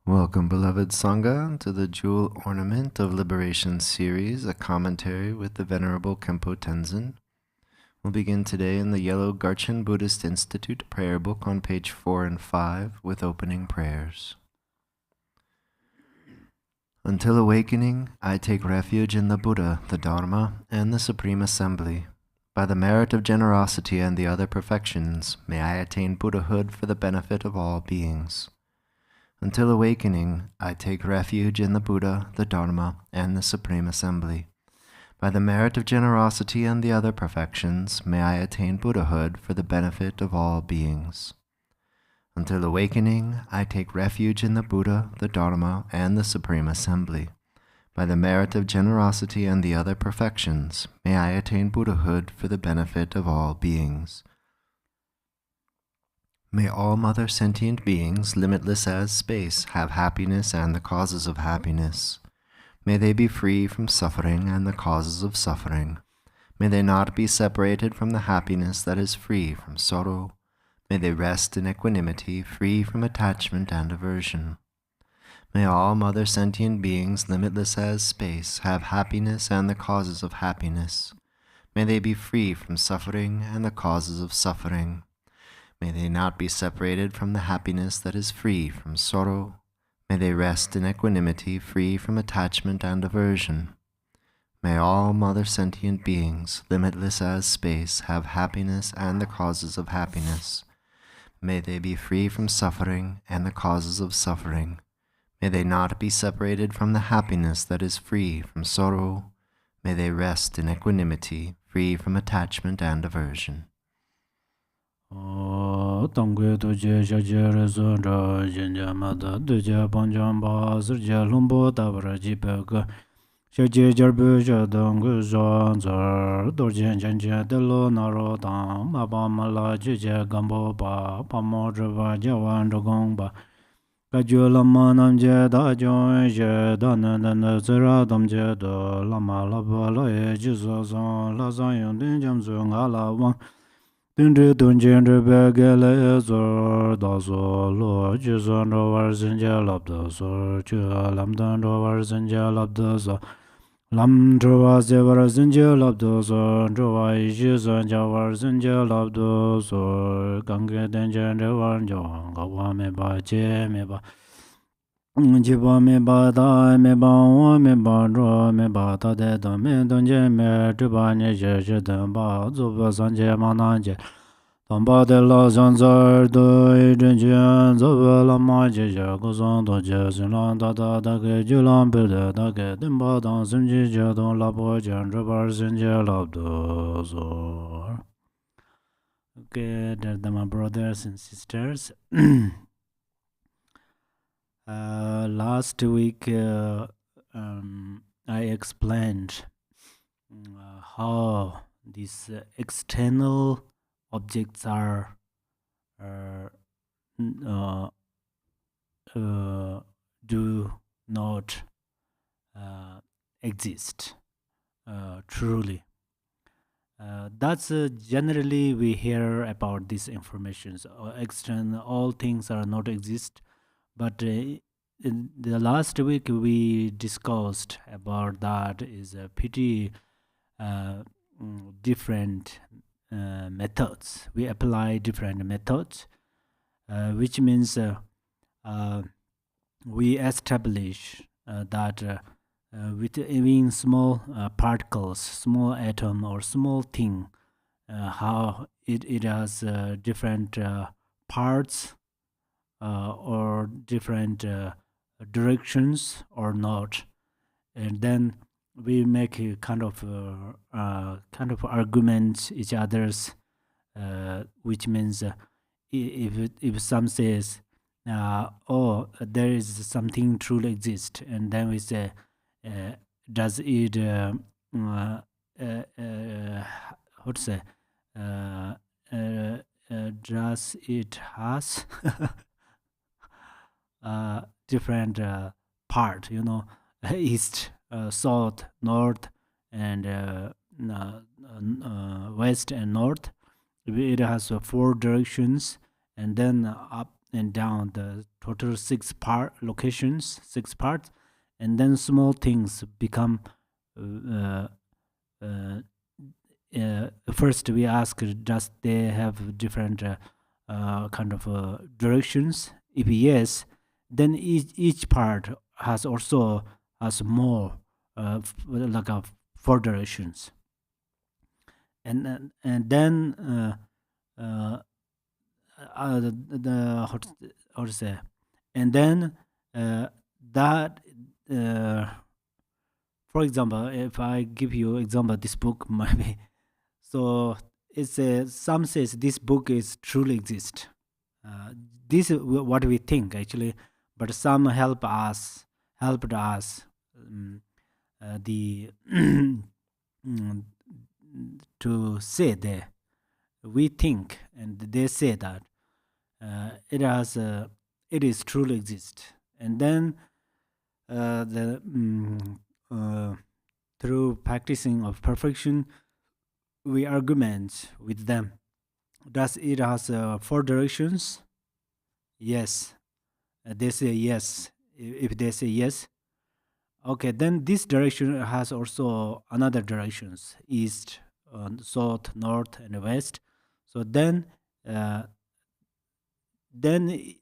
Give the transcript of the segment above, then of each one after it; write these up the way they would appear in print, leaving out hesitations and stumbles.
Welcome, beloved Sangha, to the Jewel Ornament of Liberation series, a commentary with the Venerable Khenpo Tenzin. We'll begin today in the Yellow Garchen Buddhist Institute prayer book on page 4 and 5 with opening prayers. Until awakening, I take refuge in the Buddha, the Dharma, and the Supreme Assembly. By the merit of generosity and the other perfections, may I attain Buddhahood for the benefit of all beings. Until awakening, I take refuge in the Buddha, the Dharma, and the Supreme Assembly. By the merit of generosity and the other perfections, may I attain Buddhahood for the benefit of all beings. Until awakening, I take refuge in the Buddha, the Dharma, and the Supreme Assembly. By the merit of generosity and the other perfections, may I attain Buddhahood for the benefit of all beings. May all mother sentient beings, limitless as space, have happiness and the causes of happiness. May they be free from suffering and the causes of suffering. May they not be separated from the happiness that is free from sorrow. May they rest in equanimity, free from attachment and aversion. May all mother sentient beings, limitless as space, have happiness and the causes of happiness. May they be free from suffering and the causes of suffering. May they not be separated from the happiness that is free from sorrow. May they rest in equanimity, free from attachment and aversion. May all mother sentient beings, limitless as space, have happiness and the causes of happiness. May they be free from suffering and the causes of suffering. May they not be separated from the happiness that is free from sorrow. May they rest in equanimity, free from attachment and aversion. Tangwe tuje shaje rezo ra jinja mada tuje panjam ba sirje lumbo tabra jipeka shaje jarbu jadang zan zar dorjen janje delo naro dang ma ba mala juje gambo ba pamo jwa jawan rogong ba kajyo lama namje da jon je da na zira damje do lama laba la ye jizo zan la zan yung din jam zu ngala wang Dindri dunjin ribe gele ezor dazo lo jizon ro war zinja labda zor jua lamdan ro war zinja labda zor lam drwa ze war zinja labda zor drwa iji zanja war zinja labda zor gange denjen re war njawa gawa me ba je me ba jiba me ba da me ba wa me ba ro me ba da de da me donje me driba nye je je den ba zuba sanje ma na je Tamba de la zanzar do e jenjen zuba la ma je je go zan do je zin lan da da da ge ju lan pe de da ge den ba dan sim ji je don la bo jen driba zin je la do zor. Okay, they're my brothers and sisters. Last week I explained how these external objects are do not exist truly. That's generally we hear about these informations. External, all things are not exist. But in the last week we discussed about that is a pretty different methods. We apply different methods, which means we establish that with even small particles, small atom or small thing, how it has different parts or different directions or not, and then we make a kind of arguments each others, which means if some says, oh, there is something truly exist, and then we say, does it what to say? Does it has different part, east, south, north, and west and north. It has 4 directions, and then up and down the total 6 parts, and then small things become. Uh, uh, First, we ask, does they have different kind of directions? If yes, then each part has more like 4 directions, and then how to say, and then that for example, if I give you example, this book maybe, so it's some says this book is truly exist. uh, this is what we think actually, but some helped us the mm, to say that we think, and they say that it is truly exist, and then the uh, through practicing of perfection, we argument with them. Does it has 4 directions? Yes. They say yes. If they say yes, okay, then this direction has also another directions: east, south, north, and west. So uh, then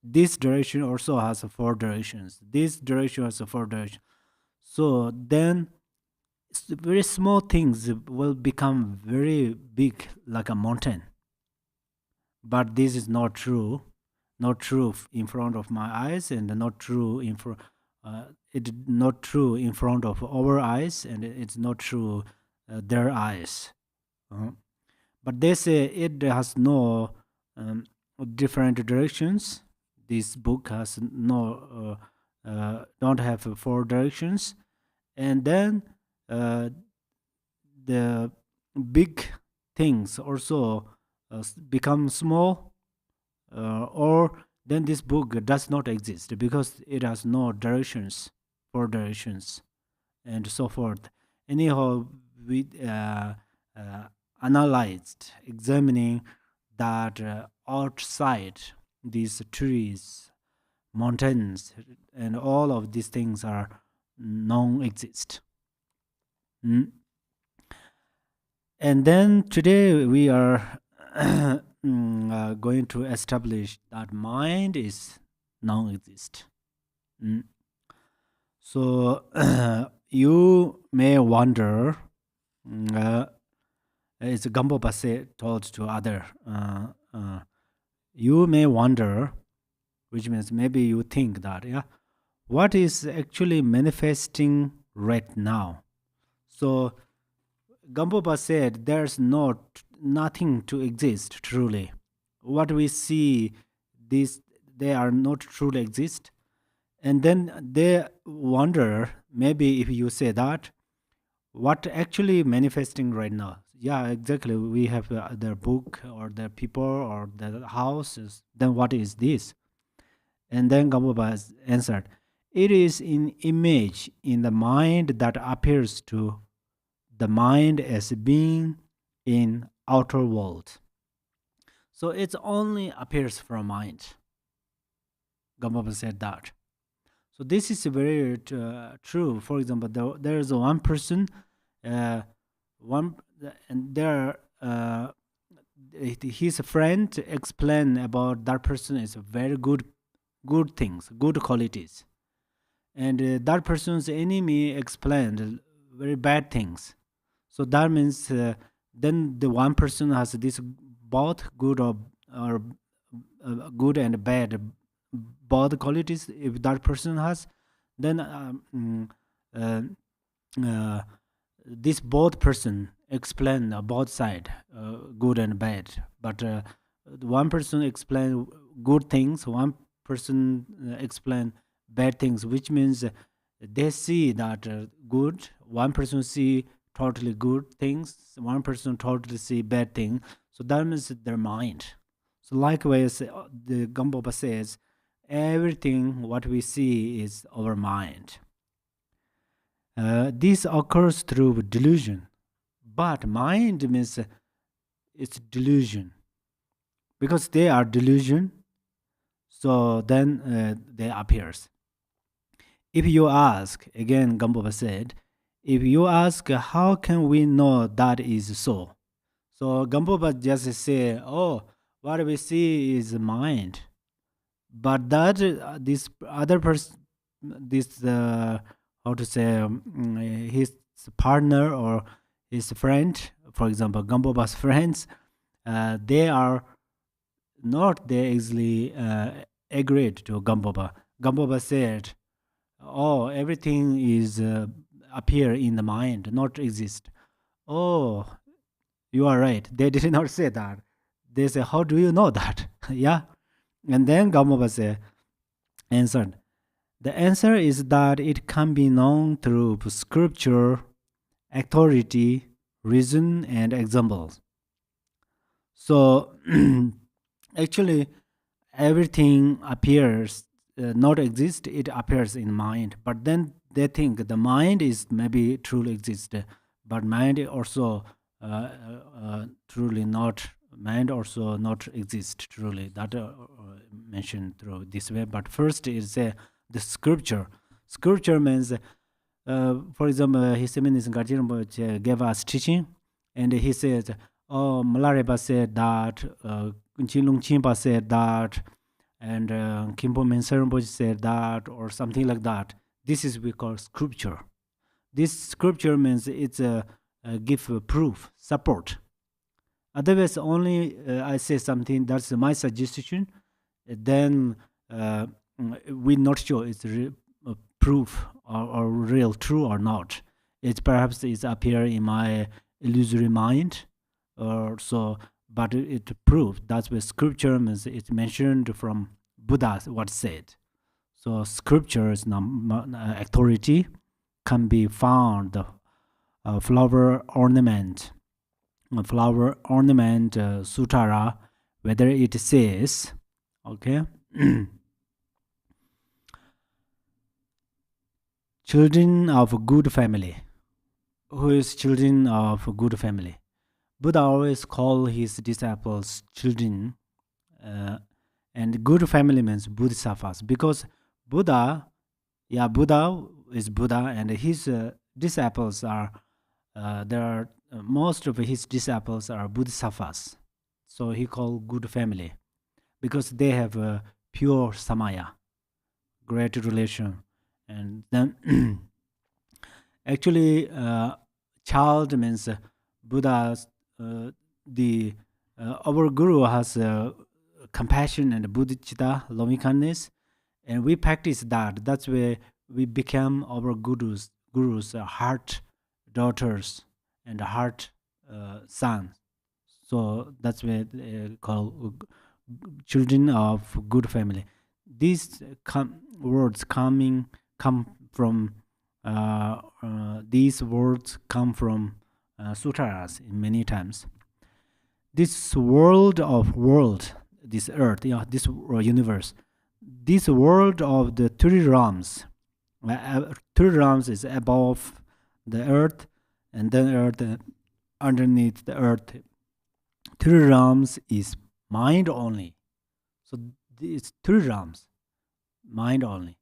this direction also has 4 directions. This direction has 4 directions. So then very small things will become very big, like a mountain. But this is not true, not true in front of my eyes, and not true in front. It not true in front of our eyes, and it's not true their eyes. Uh, but they say it has no different directions. This book has no don't have 4 directions, and then uh, the big things also become small, or then this book does not exist because it has no directions, 4 directions, and so forth. Anyhow, we analyzed, examining that outside these trees, mountains, and all of these things are non-exist. Mm. And then today we are going to establish that mind is non-exist. Mm. So you may wonder, it's Gambo Base told to other, you may wonder, which means maybe you think that, yeah, what is actually manifesting right now? So Gambopa said there's nothing to exist truly. What we see, these they are not truly exist. And then they wonder, maybe if you say that, what actually manifesting right now? Yeah, exactly. We have their book or their people or the houses. Then what is this? And then Gambopa has answered, it is an image in the mind that appears to the mind as being in outer world. So it only appears from mind. Gamababa said that. So this is very true. For example, there is one person, uh, one, and there his friend explained about that person is very good things, good qualities, and that person's enemy explained very bad things. So that means then the one person has this both or good and bad both qualities. If that person has, then uh, uh, this both person explain both side, good and bad. But one person explain good things, one person explain bad things, which means they see that good. One person see totally good things. One person totally see bad thing. So that means their mind. So likewise, the Gambopa says, everything what we see is our mind. This occurs through delusion, but mind means it's delusion because they are delusion. So then they appears. If you ask, again, Gampopa said, if you ask, how can we know that is so? So Gampopa just say, oh, what we see is mind. But that this other person, this how to say, his partner or his friend, for example, Gampopa's friends, they are not they easily agreed to Gampopa. Gampopa said, oh, everything is appear in the mind, not exist. Oh, you are right. They did not say that. They say, how do you know that? Yeah. And then Gampopa said, answered, the answer is that it can be known through scripture, authority, reason, and examples. So actually, everything appears not exist, it appears in mind. But then they think the mind is maybe truly exist, but mind also truly not. Mind also not exist truly. That mentioned through this way. But first is the scripture. Scripture means, for example, His Eminence Ngajir Rinpoche gave us teaching, and he says, oh, Milarepa said that, Chinlung Chimpa said that, and Khenpo Tenzin said that, or something like that. This is we call scripture. This scripture means it's a give a proof, support. Otherwise, only I say something that's my suggestion, then we not sure it's proof or real, true or not. It perhaps is appear in my illusory mind, or so. But it proved that's where scripture means. It's mentioned from Buddha what said. So scripture's authority can be found. Flower ornament sutara, whether it says, okay, children of a good family. Who is children of a good family? Buddha always call his disciples children, and good family means bodhisattvas, because Buddha is Buddha, and his disciples are there are most of his disciples are bodhisattvas. So he called good family because they have a pure samaya, great relation. And then actually child means Buddha's our guru has compassion and bodhicitta, loving kindness, and we practice that. That's where we become our gurus heart daughters and heart sons. So that's where they call children of good family. These words come from these words come from sutras many times. This world, this earth, this universe, this world of the three realms. Three realms is above the earth, and then earth underneath the earth. Three realms is mind only. So it's three realms, mind only.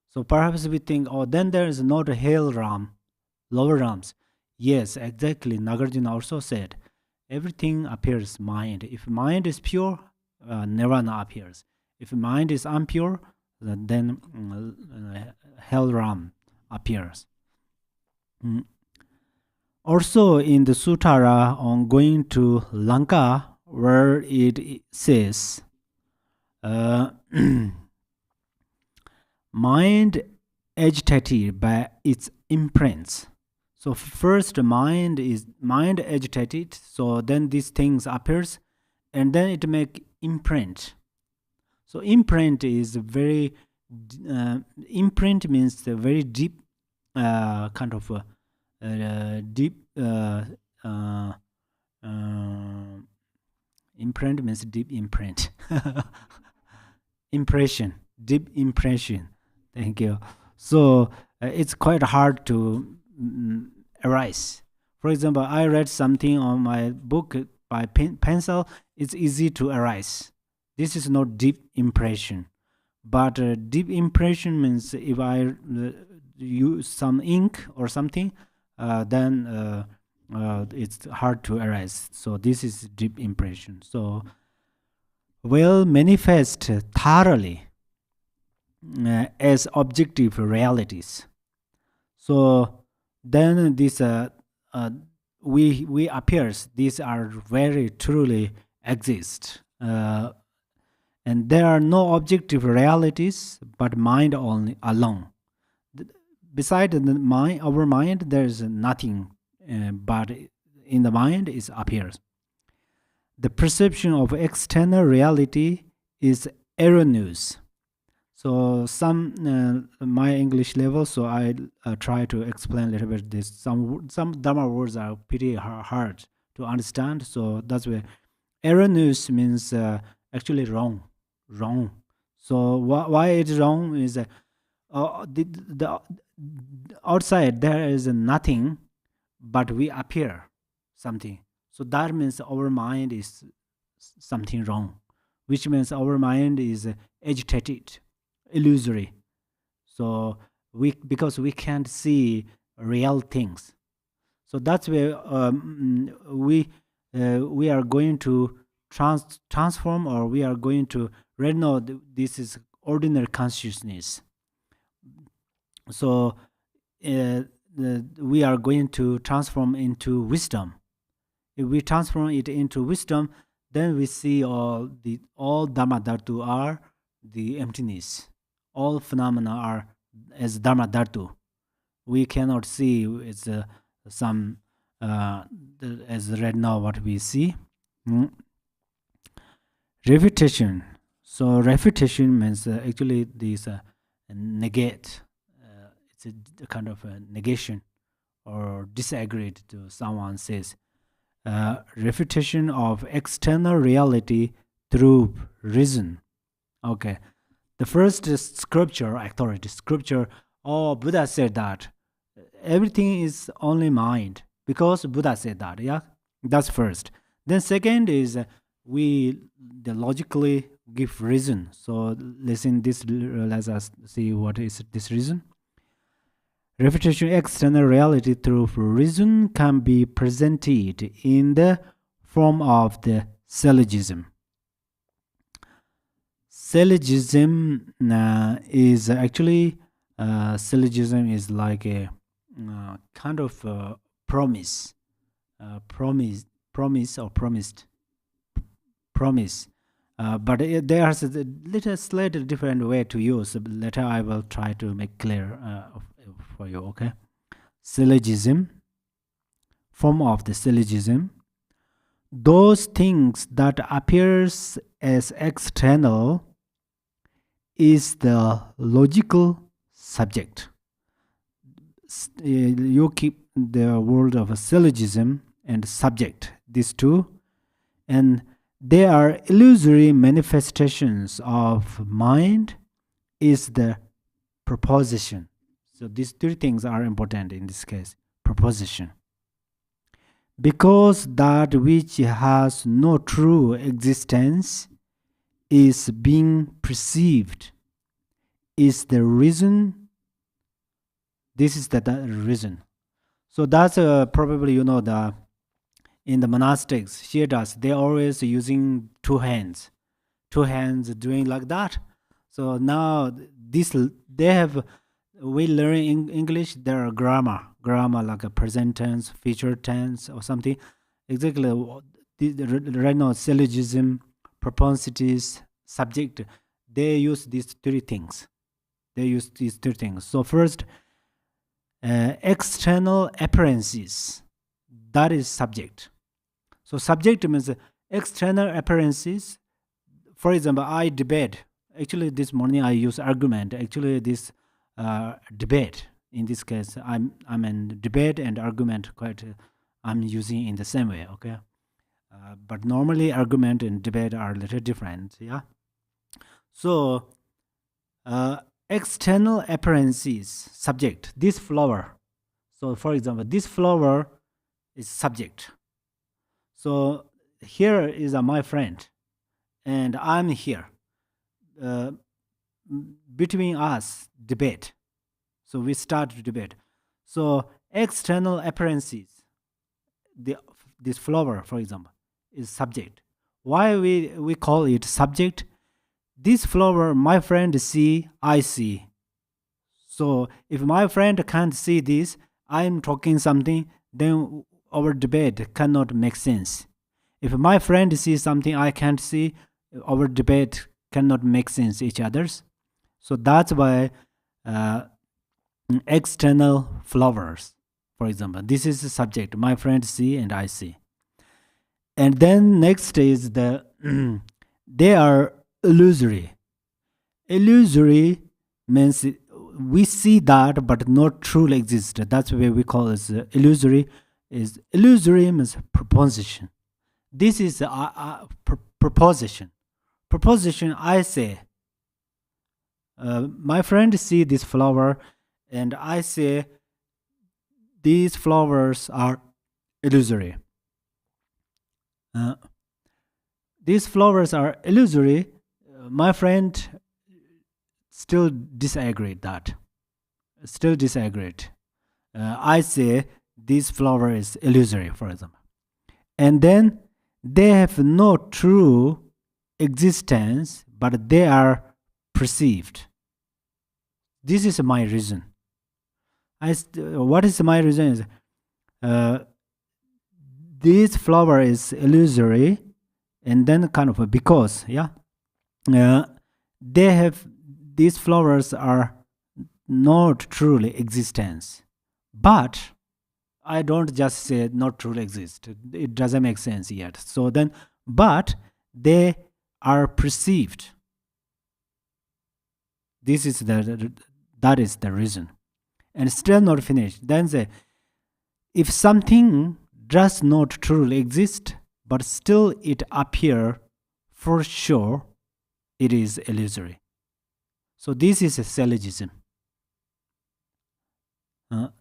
So perhaps we think, oh, then there is not a hell realm, lower realms. Yes, exactly. Nagarjuna also said, everything appears mind. If mind is pure, nirvana appears. If mind is impure, then hell realm appears. Also in the Sutara on going to Lanka, where it says, mind agitated by its imprints. So first mind agitated, so then these things appears, and then it make imprint. So imprint is very imprint means a very deep kind of deep imprint means deep imprint. Impression, deep impression. Thank you. So it's quite hard to erase. For example, I read something on my book by pencil. It's easy to erase. This is not deep impression. But deep impression means if I use some ink or something, then it's hard to erase. So this is deep impression. So will manifest thoroughly as objective realities. So then this we appears these are very truly exist, and there are no objective realities but mind only alone. Beside the mind, our mind, there is nothing, but in the mind is appears. The perception of external reality is erroneous. So some my English level, so I try to explain a little bit this. Some Dharma words are pretty hard to understand. So that's why erroneous means actually wrong, wrong. So why it's wrong is the outside there is nothing, but we appear something. So that means our mind is something wrong, which means our mind is agitated, illusory. So we because we can't see real things. So that's where we are going to transform, or we are going to right now. This is ordinary consciousness. So we are going to transform into wisdom. If we transform it into wisdom, then we see all dharma dhatu are the emptiness. All phenomena are as dharma dhatu. We cannot see it's some as right now what we see. Refutation. So refutation means actually this negate. It's a kind of a negation or disagree to someone says. Refutation of external reality through reason. Okay. The first is scripture, authority. Scripture, Buddha said that everything is only mind because Buddha said that. Yeah, that's first. Then second is we logically give reason. So listen this. Let us see what is this reason. Refutation external reality through reason can be presented in the form of the syllogism. Syllogism is actually syllogism is like a kind of promise, promise or promised promise. But there's a little slightly different way to use. Later I will try to make clear for you. Okay, syllogism, form of the syllogism. Those things that appears as external is the logical subject. You keep the word of a syllogism and subject, these two, and they are illusory manifestations of mind is the proposition. So these three things are important in this case. Proposition. Because that which has no true existence is being perceived is the reason. This is the reason. So that's probably in the monastics, Shiras, they always using two hands doing like that. So now this they have, we learn in English there are grammar like a present tense, future tense or something. Exactly right now syllogism, propensities, subject, they use these three things. So first, external appearances, that is subject. So subject means external appearances. For example, I debate. Actually, this morning I use argument. Actually, this debate. In this case, I'm in debate and argument. Quite, I'm using in the same way. Okay, but normally argument and debate are a little different. Yeah. So external appearances, subject. This flower. So, for example, this flower is subject. So here is my friend, and I'm here. between us debate. So we start to debate. So external appearances, this flower, for example, is subject. Why we call it subject? This flower, my friend see, I see. So if my friend can't see this, I'm talking something, then our debate cannot make sense. If my friend sees something I can't see, our debate cannot make sense each other's. So that's why external flowers, for example, this is the subject. My friend see and I see. And then next is the they are illusory. Illusory means we see that but not truly exist. That's why we call it illusory. Is illusory means proposition. This is proposition. Proposition, I say, my friend see this flower and I say these flowers are illusory. These flowers are illusory. My friend still disagreed that. Still disagreed. I say this flower is illusory, for example. And then they have no true existence, but they are perceived. This is my reason. What is my reason is this flower is illusory, and then kind of because they have these flowers are not truly existence, but I don't just say not truly exist. It doesn't make sense yet. So then, but they are perceived. This is that is the reason, and still not finished. Then say, if something does not truly exist, but still it appear, for sure, it is illusory. So this is a syllogism.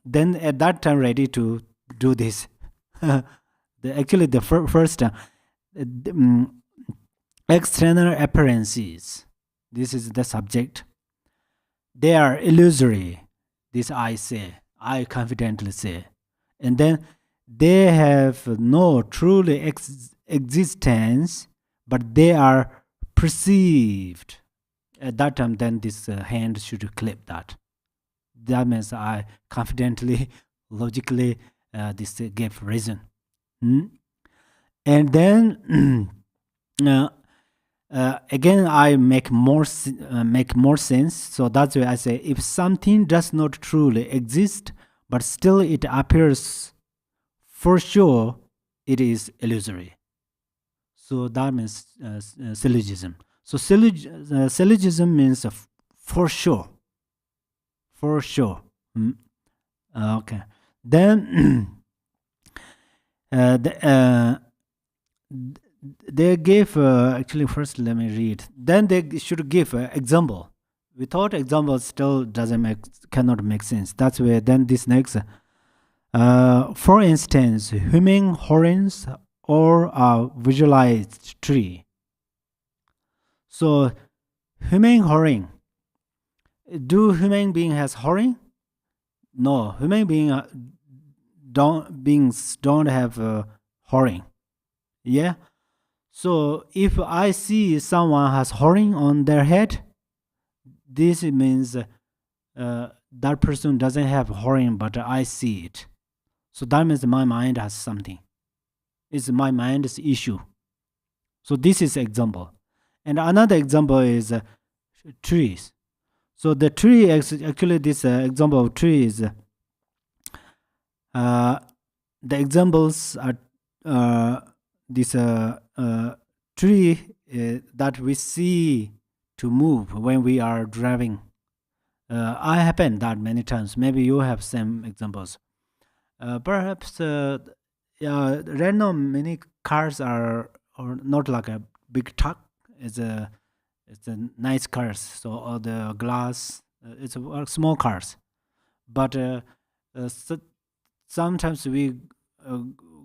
Then at that time ready to do this. Actually, the first external appearances. This is the subject. They are illusory. This I say. I confidently say. And then they have no truly existence, but they are perceived. At that time, then this hand should clip that. That means I confidently, logically, this gave reason. And then again, I make more sense. So that's why I say, if something does not truly exist, but still it appears, for sure, it is illusory. So that means syllogism. So syllogism means for sure. For sure. Okay. Then they give actually first let me read. Then they should give example. Without example, still cannot make sense. That's where then this next. For instance, human horns or a visualized tree. So human horn. Do human being has horn? No, human beings don't have horn. Yeah. So if I see someone has horn on their head, this means that person doesn't have horn, but I see it. So that means my mind has something. It's my mind's issue. So this is example. And another example is trees. So the tree, actually this example of tree is, the examples are this tree that we see to move when we are driving. I happen that many times. Maybe you have some examples. Perhaps right now many cars are or not like a big truck. It's a nice cars. So all the glass, it's small cars. But sometimes we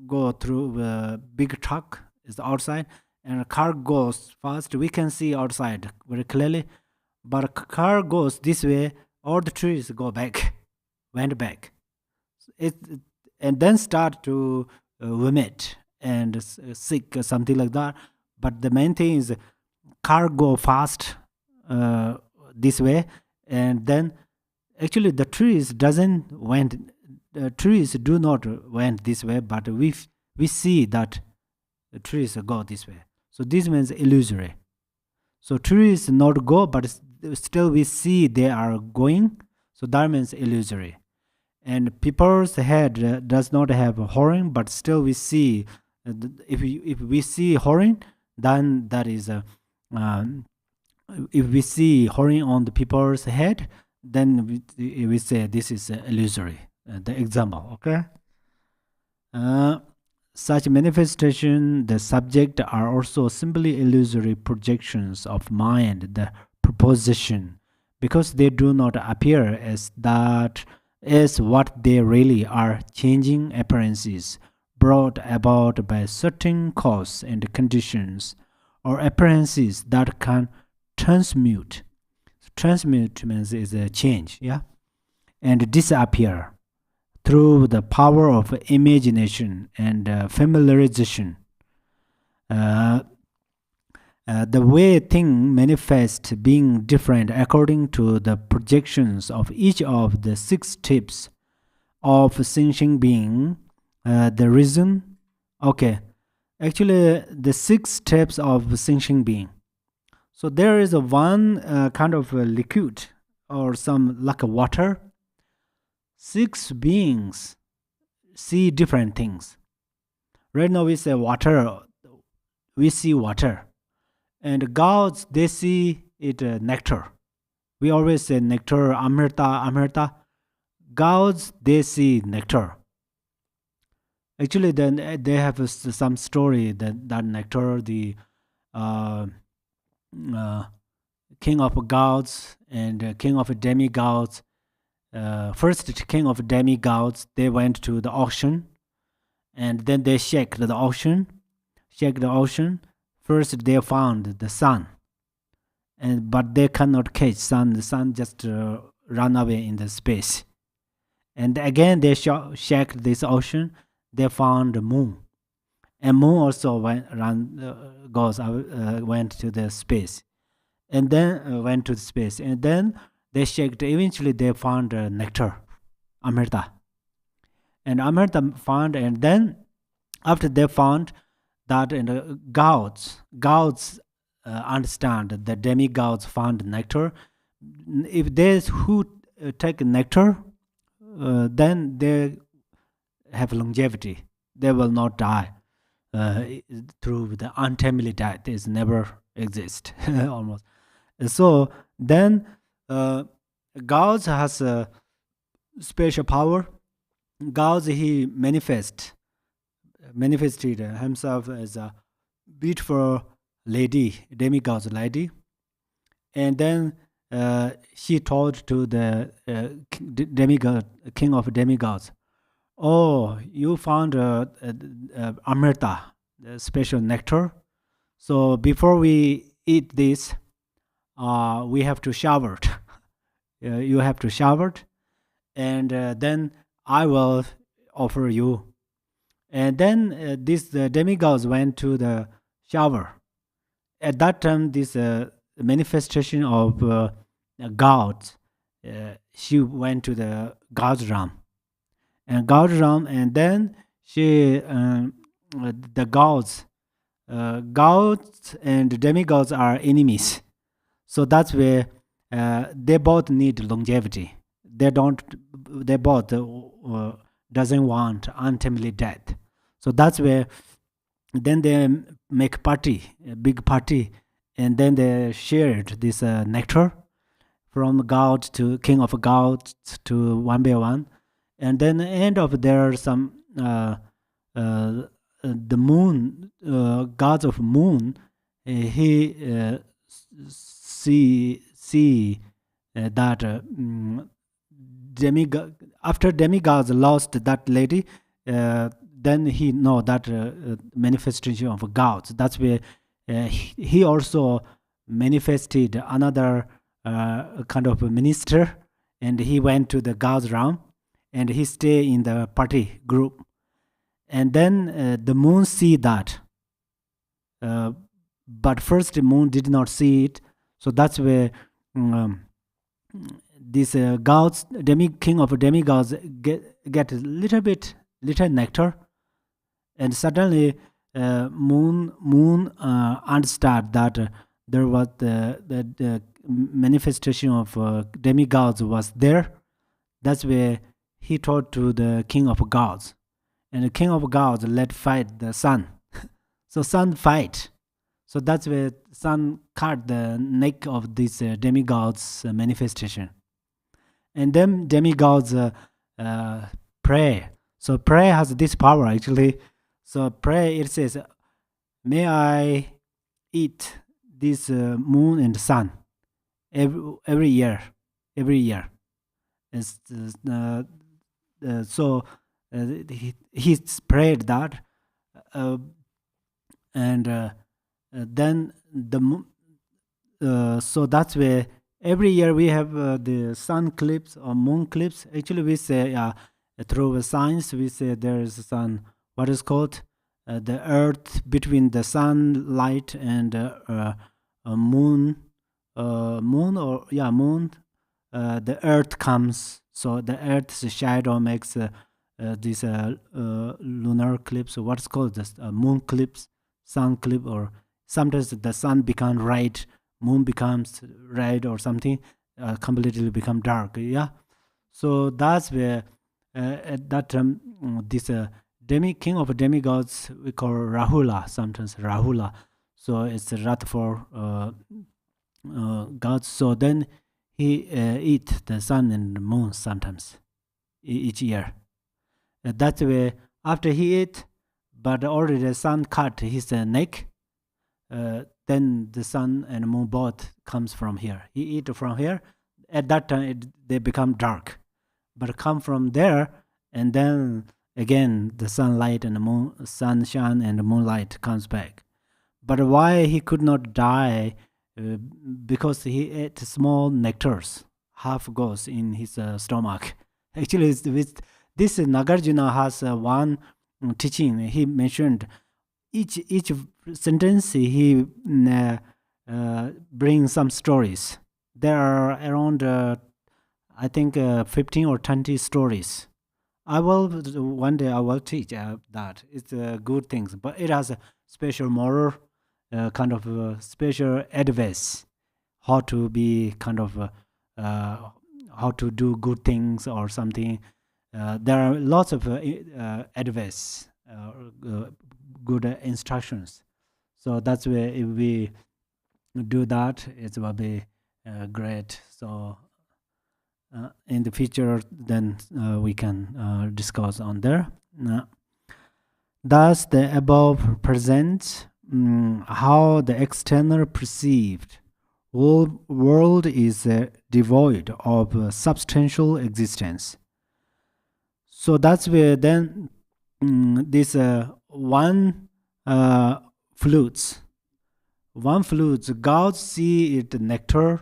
go through a big truck is outside, and a car goes fast. We can see outside very clearly, but a car goes this way, all the trees go back, went back. It and then start to vomit and sick or something like that. But the main thing is car go fast this way, and then actually the trees doesn't went. The trees do not went this way, but we see that the trees go this way. So this means illusory. So trees not go, but still we see they are going. So that means illusory. And people's head does not have a horn, but still we see. If we see horn, then that is a. If we see horn on the people's head, then we say this is illusory. The example, okay. Such manifestation, the subject are also simply illusory projections of mind, the proposition, because they do not appear as that is what they really are, changing appearances brought about by certain causes and conditions, or appearances that can transmute. Transmute means is a change, yeah, and disappear through the power of imagination and familiarization. The way thing manifest being different according to the projections of each of the 6 tips of sentient being, the reason, okay, actually the 6 steps of sentient being. So there is a one kind of a liquid or some like a water. 6 beings see different things. Right now we say water, we see water. And gods, they see it nectar. We always say nectar, amrita, amrita. Gods, they see nectar. Actually, then they have some story that nectar, the king of gods and king of demigods. First king of demigods, they went to the ocean, and then they shake the ocean. First they found the sun, but they cannot catch sun. The sun just run away in the space. And again they shake this ocean. They found the moon, and moon also went to the space, and then went to the space, and then they shaked. Eventually, they found nectar, amrita, and amrita found. And then, after they found that, and gods understand that the demigods found nectar. If there's who take nectar, then they have longevity. They will not die through the untimely death. Is never exist almost. So then. God has a special power. God, he manifested himself as a beautiful lady, demigod lady, and then he told to the demigod, king of demigods, "Oh, you found amrita, the special nectar. So before we eat this, we have to shower." You have to shower, and then I will offer you. And then these demigods went to the shower. At that time, this manifestation of gods, she went to the god's realm, and then she the gods and demigods are enemies. So that's where they both need longevity. They both doesn't want untimely death. So that's where then they make a big party, and then they shared this nectar from god to king of gods to one by one. And then end of there some the moon, gods of moon, he see that after demigods lost that lady, then he know that manifestation of gods. That's where he also manifested another a kind of a minister, and he went to the God's realm, and he stayed in the party group. And then the moon see that, but first the moon did not see it. So that's where um, this gods, king of demigods, get a little nectar, and suddenly moon understood that there was the manifestation of demigods was there. That's where he told to the king of gods, and the king of gods let fight the sun. So sun fight. So that's where sun cut the neck of this demigods manifestation. And then demigods pray. So prayer has this power actually. So prayer, it says, may I eat this moon and sun every year. It's, so he prayed that, and then so that's where every year we have the sun clips or moon clips. Actually, we say through science we say there is sun. What is called the earth between the sunlight and moon. Moon. The earth comes. So the earth's shadow makes these lunar clips. What's called this moon clips, sun clip, or sometimes the sun becomes red, moon becomes red or something, completely become dark. Yeah. So that's where at that time this king of demigods we call Rahula, sometimes Rahula. So it's a rat for gods. So then he eat the sun and the moon sometimes each year. That's where after he ate, but already the sun cut his neck. Then the sun and moon both comes from here. He eat from here. At that time, they become dark, but come from there, and then again the sunlight and the moon, sunshine and the moonlight comes back. But why he could not die? Because he ate small nectars, half goes in his stomach. Actually, with this Nagarjuna has one teaching. He mentioned each sentence he brings some stories. There are around I think 15 or 20 stories. One day I will teach that. It's good things, but it has a special moral, kind of special advice, how to be kind of how to do good things or something. There are lots of advice, good instructions. So that's where if we do that, it will be great. So in the future, then we can discuss on there. Thus, the above presents how the external perceived world is devoid of substantial existence. So that's where then this one flutes, gods see it nectar,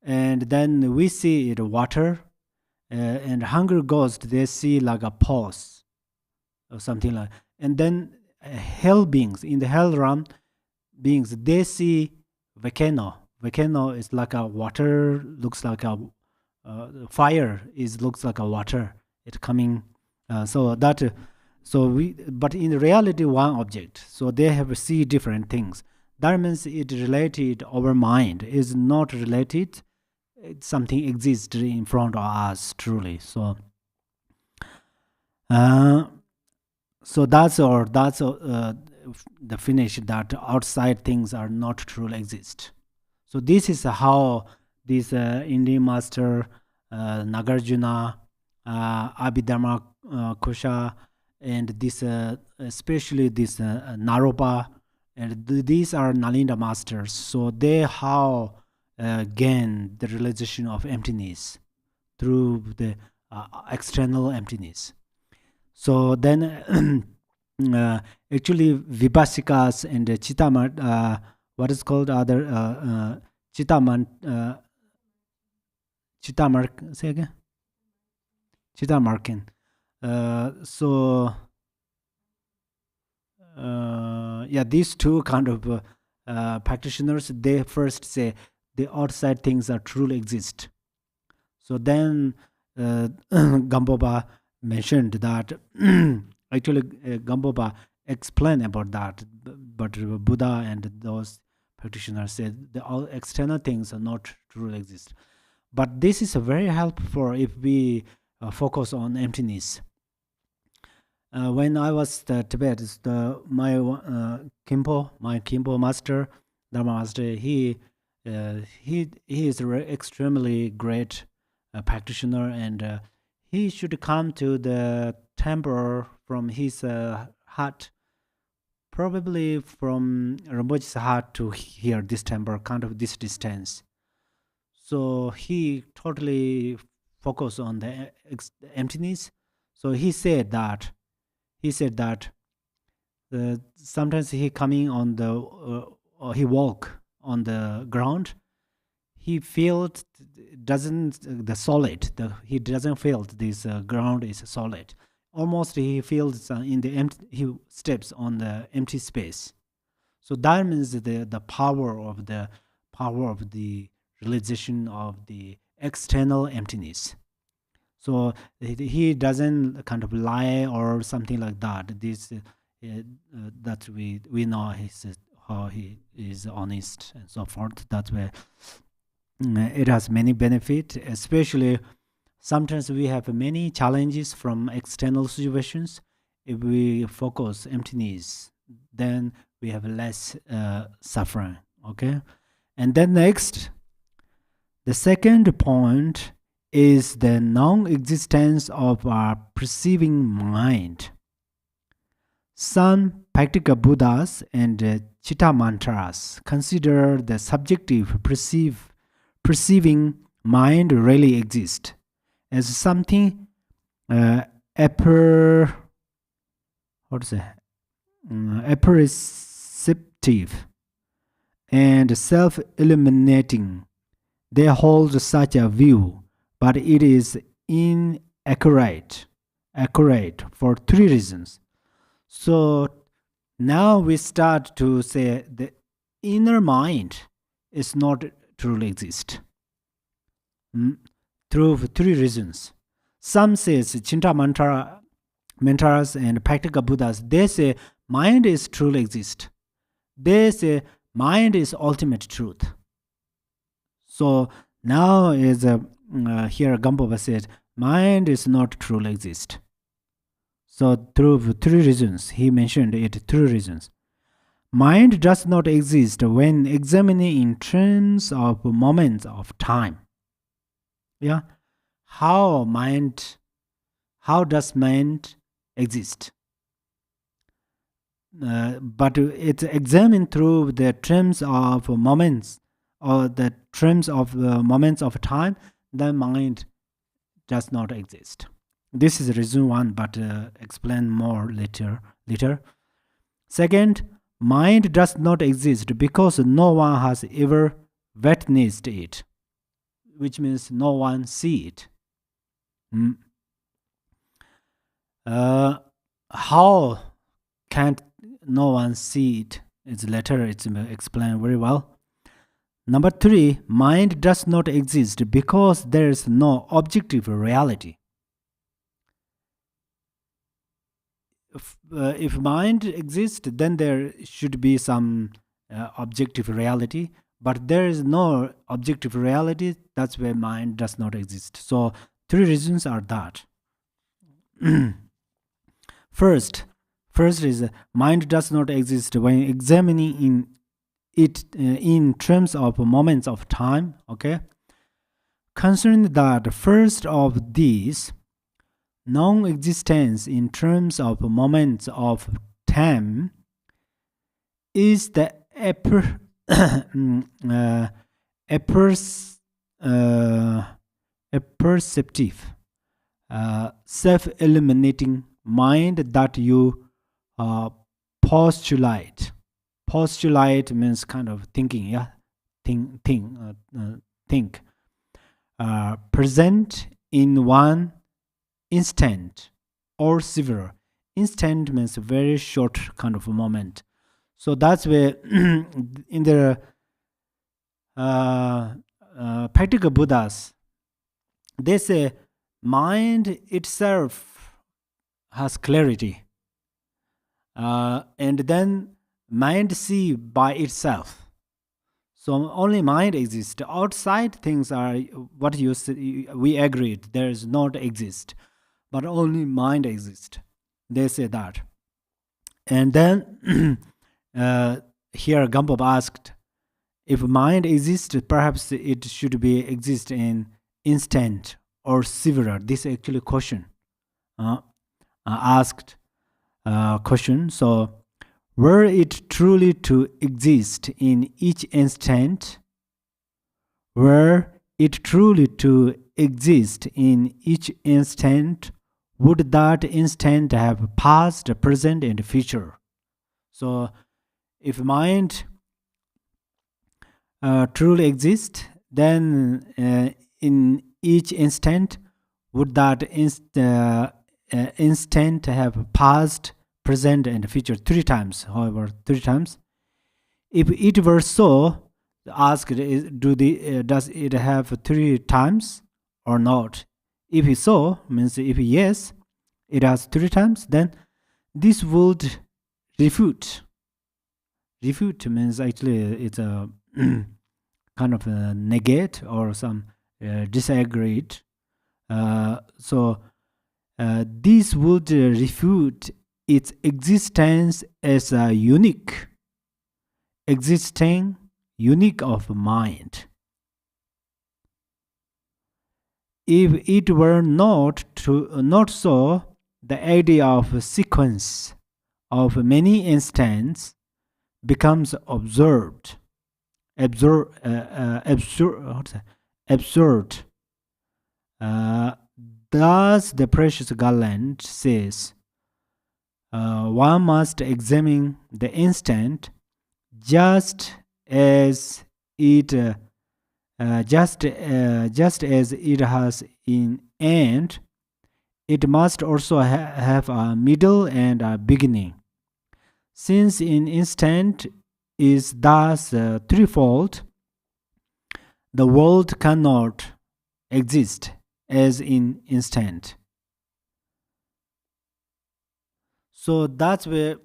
and then we see it water, and hunger ghost they see like a pause or something like. And then hell beings in the hell realm beings they see volcano. Volcano is like a water, looks like a fire is looks like a water. It coming, but in reality one object. So they have see different things. That means it related. Our mind is not related. Something exists in front of us truly. So that's the finish, that outside things are not truly exist. So this is how this Indian master Nagarjuna, Abhidharma Kosha, and this especially this Naropa, and these are Nalinda masters. So they how gain the realization of emptiness through the external emptiness. So then actually Vibhasikas and Chitaman, what is called other Chitaman, Say again. Chitta marking. So yeah, these two kind of practitioners, they first say the outside things are truly exist. So then Gamboba mentioned that actually Gamboba explained about that, but Buddha and those practitioners said the all external things are not truly exist. But this is very helpful if we focus on emptiness. When I was at Tibet, my Khenpo master, Dharma master, he is extremely great practitioner, and he should come to the temple from his hut, probably from Rinpoche's hut to here, this temple, kind of this distance. So he totally focused on the emptiness. So he said that sometimes he coming on the he walk on the ground, he felt doesn't the solid, he doesn't feel this ground is solid. Almost he feels in the empty, he steps on the empty space. So that means the power of the realization of the external emptiness. So he doesn't kind of lie or something like that. This that we know how he is honest and so forth. That's why it has many benefits. Especially sometimes we have many challenges from external situations. If we focus emptiness, then we have less suffering. Okay, and then next, the second point is the non-existence of our perceiving mind. Some practical Buddhas and Chitta mantras consider the subjective perceiving mind really exist as something apperceptive and self-illuminating. They hold such a view, but it is inaccurate for three reasons. So now we start to say the inner mind is not truly exist. Through three reasons. Some says Chinta mantras and practical Buddhas, they say mind is truly exist. They say mind is ultimate truth. So now is here Gamboba said mind is not truly exist. So through three reasons, he mentioned it, three reasons. Mind does not exist when examining in terms of moments of time. Yeah, how does mind exist? But it's examined through the terms of moments, or the terms of moments of time. Then mind does not exist. This is reason one, but explain more later. Second, mind does not exist because no one has ever witnessed it, which means no one see it. How can't no one see it? It's later, it's explained very well. Number three, mind does not exist because there is no objective reality. If mind exists, then there should be some objective reality, but there is no objective reality. That's why mind does not exist. So three reasons are that. First is mind does not exist when examining in it in terms of moments of time. Okay, concerning that first of these, non-existence in terms of moments of time is the apperceptive, self-illuminating mind that you postulate. Postulate means kind of thinking, yeah, think. present in one instant or several. Instant means a very short kind of a moment. So that's where in the practical Buddhas, they say mind itself has clarity, and then mind see by itself. So only mind exists. Outside things are what you say, we agreed. There is not exist, but only mind exists. They say that, and then here Gampob asked, if mind exists, perhaps it should be exist in instant or several. This is actually question asked question. So were it truly to exist in each instant, were it truly to exist in each instant, would that instant have past, present, and future? So if mind truly exists, then in each instant, would that instant have past, present, and future? Three times, however, three times. If it were so, asked, does it have three times or not? If it's so, means if yes, it has three times, then this would refute. Refute means actually it's a kind of a negate or some disagreed. So this would refute its existence as a unique existing unique of mind. If it were not so, the idea of a sequence of many instants becomes absurd. Absurd. Thus, the precious Garland says, one must examine the instant just as it just as it has an end. It must also have a middle and a beginning. Since an instant is thus threefold, the world cannot exist as in instant. So that's where,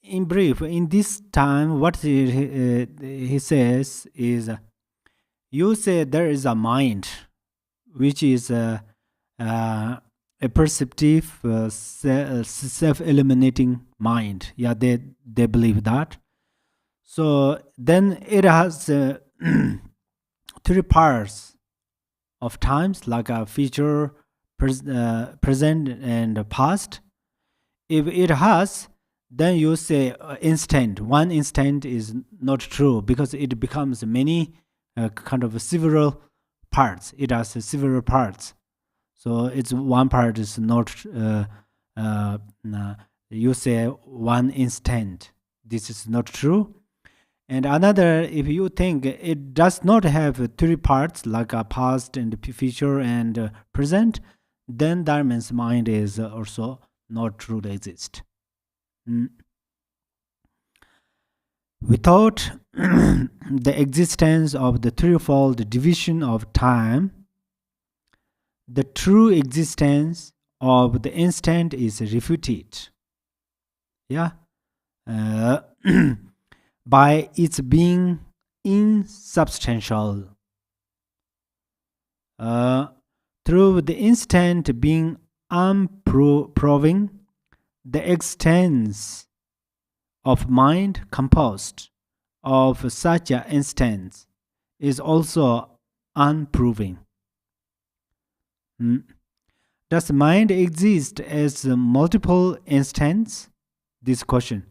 in brief, in this time, what he says is, you say there is a mind, which is a perceptive, self-eliminating mind. Yeah, they believe that. So then it has three parts of times, like a future, present, and past. If it has, then you say instant. One instant is not true because it becomes many kind of several parts. It has several parts. So it's one part is not, you say one instant. This is not true. And another, if you think it does not have three parts, like a past and future and present, then that means mind is also not truly exist. Without the existence of the threefold division of time, the true existence of the instant is refuted. Yeah. By its being insubstantial. Through the instant being unproving, the existence of mind composed of such an instance is also unproving. Does mind exist as multiple instants? This question.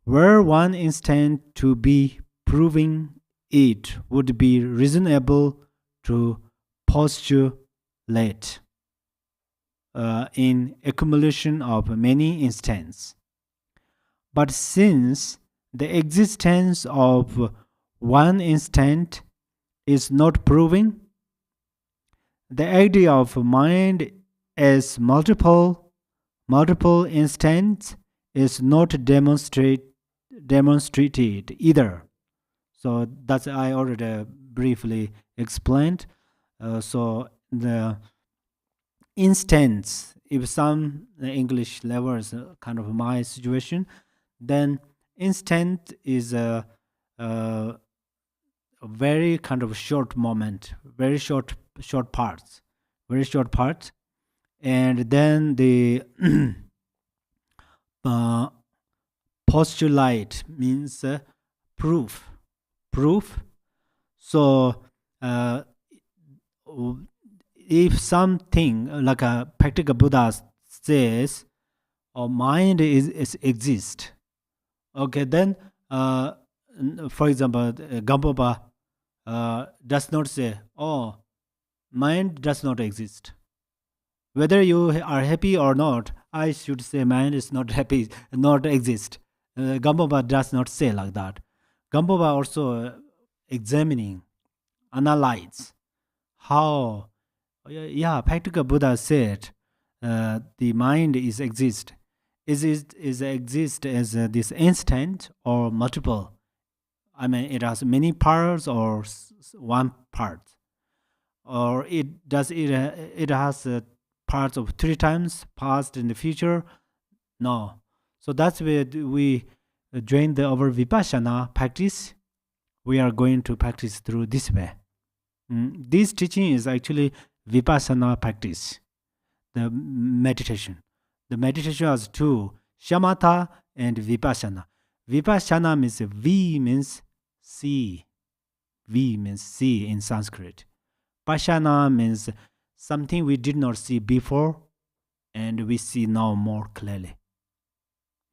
Were one instant to be proving, it would be reasonable to postulate in accumulation of many instants. But since the existence of one instant is not proving, the idea of mind as multiple instants is not demonstrated either. So that's I already briefly explained. So the instance, if some English levels kind of my situation, then instant is a very kind of short moment, very short parts, very short parts, and then the uh, postulate means proof. So uh, if something like a practical Buddha says, or mind is exist, okay, then for example, Gampopa does not say, oh, mind does not exist. Whether you are happy or not, I should say mind is not happy, not exist. Gampopa does not say like that. Gampopa also examining, analyze how, practical Buddha said the mind is exist. Is exist as this instant or multiple? I mean, it has many parts or one part, or it has parts of 3 times past and the future. No, so that's where we during our vipassana practice, we are going to practice through this way. This teaching is actually vipassana practice, the meditation. The meditation has two, shamatha and vipassana. Vipassana means V means see. V means see in Sanskrit. Pasana means something we did not see before and we see now more clearly.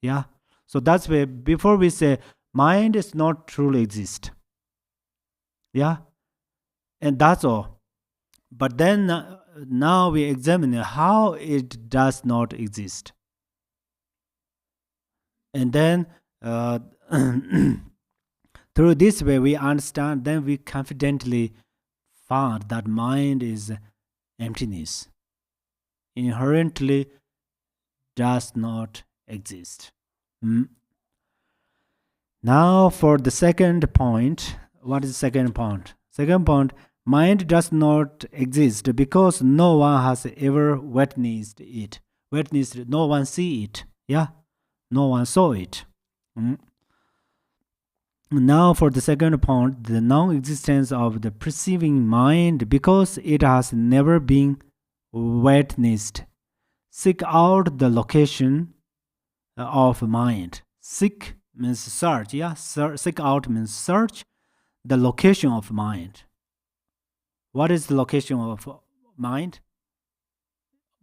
Yeah. So that's where before we say mind is not truly exist. Yeah. And that's all. But then now we examine how it does not exist. And then through this way we understand, then we confidently found that mind is emptiness, inherently does not exist. Now for the second point. What is the second point? Second point, mind does not exist because no one has ever witnessed it. No one see it. Yeah, no one saw it. Now for the second point, the non-existence of the perceiving mind because it has never been witnessed. Seek out the location of mind. Seek means search. Yeah, seek out means search the location of mind. What is the location of mind?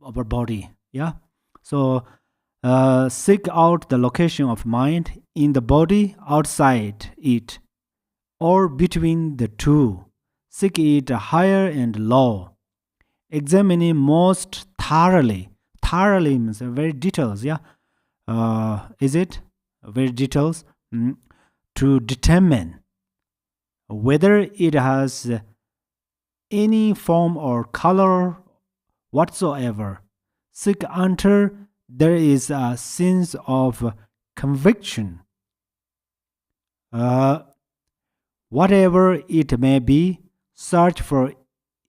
Our body. Yeah. So seek out the location of mind in the body, outside it, or between the two. Seek it higher and low. Examining most thoroughly. Thoroughly means very details. Yeah. Is it very details? To determine whether it has any form or color whatsoever. Seek until there is a sense of conviction. Whatever it may be, search for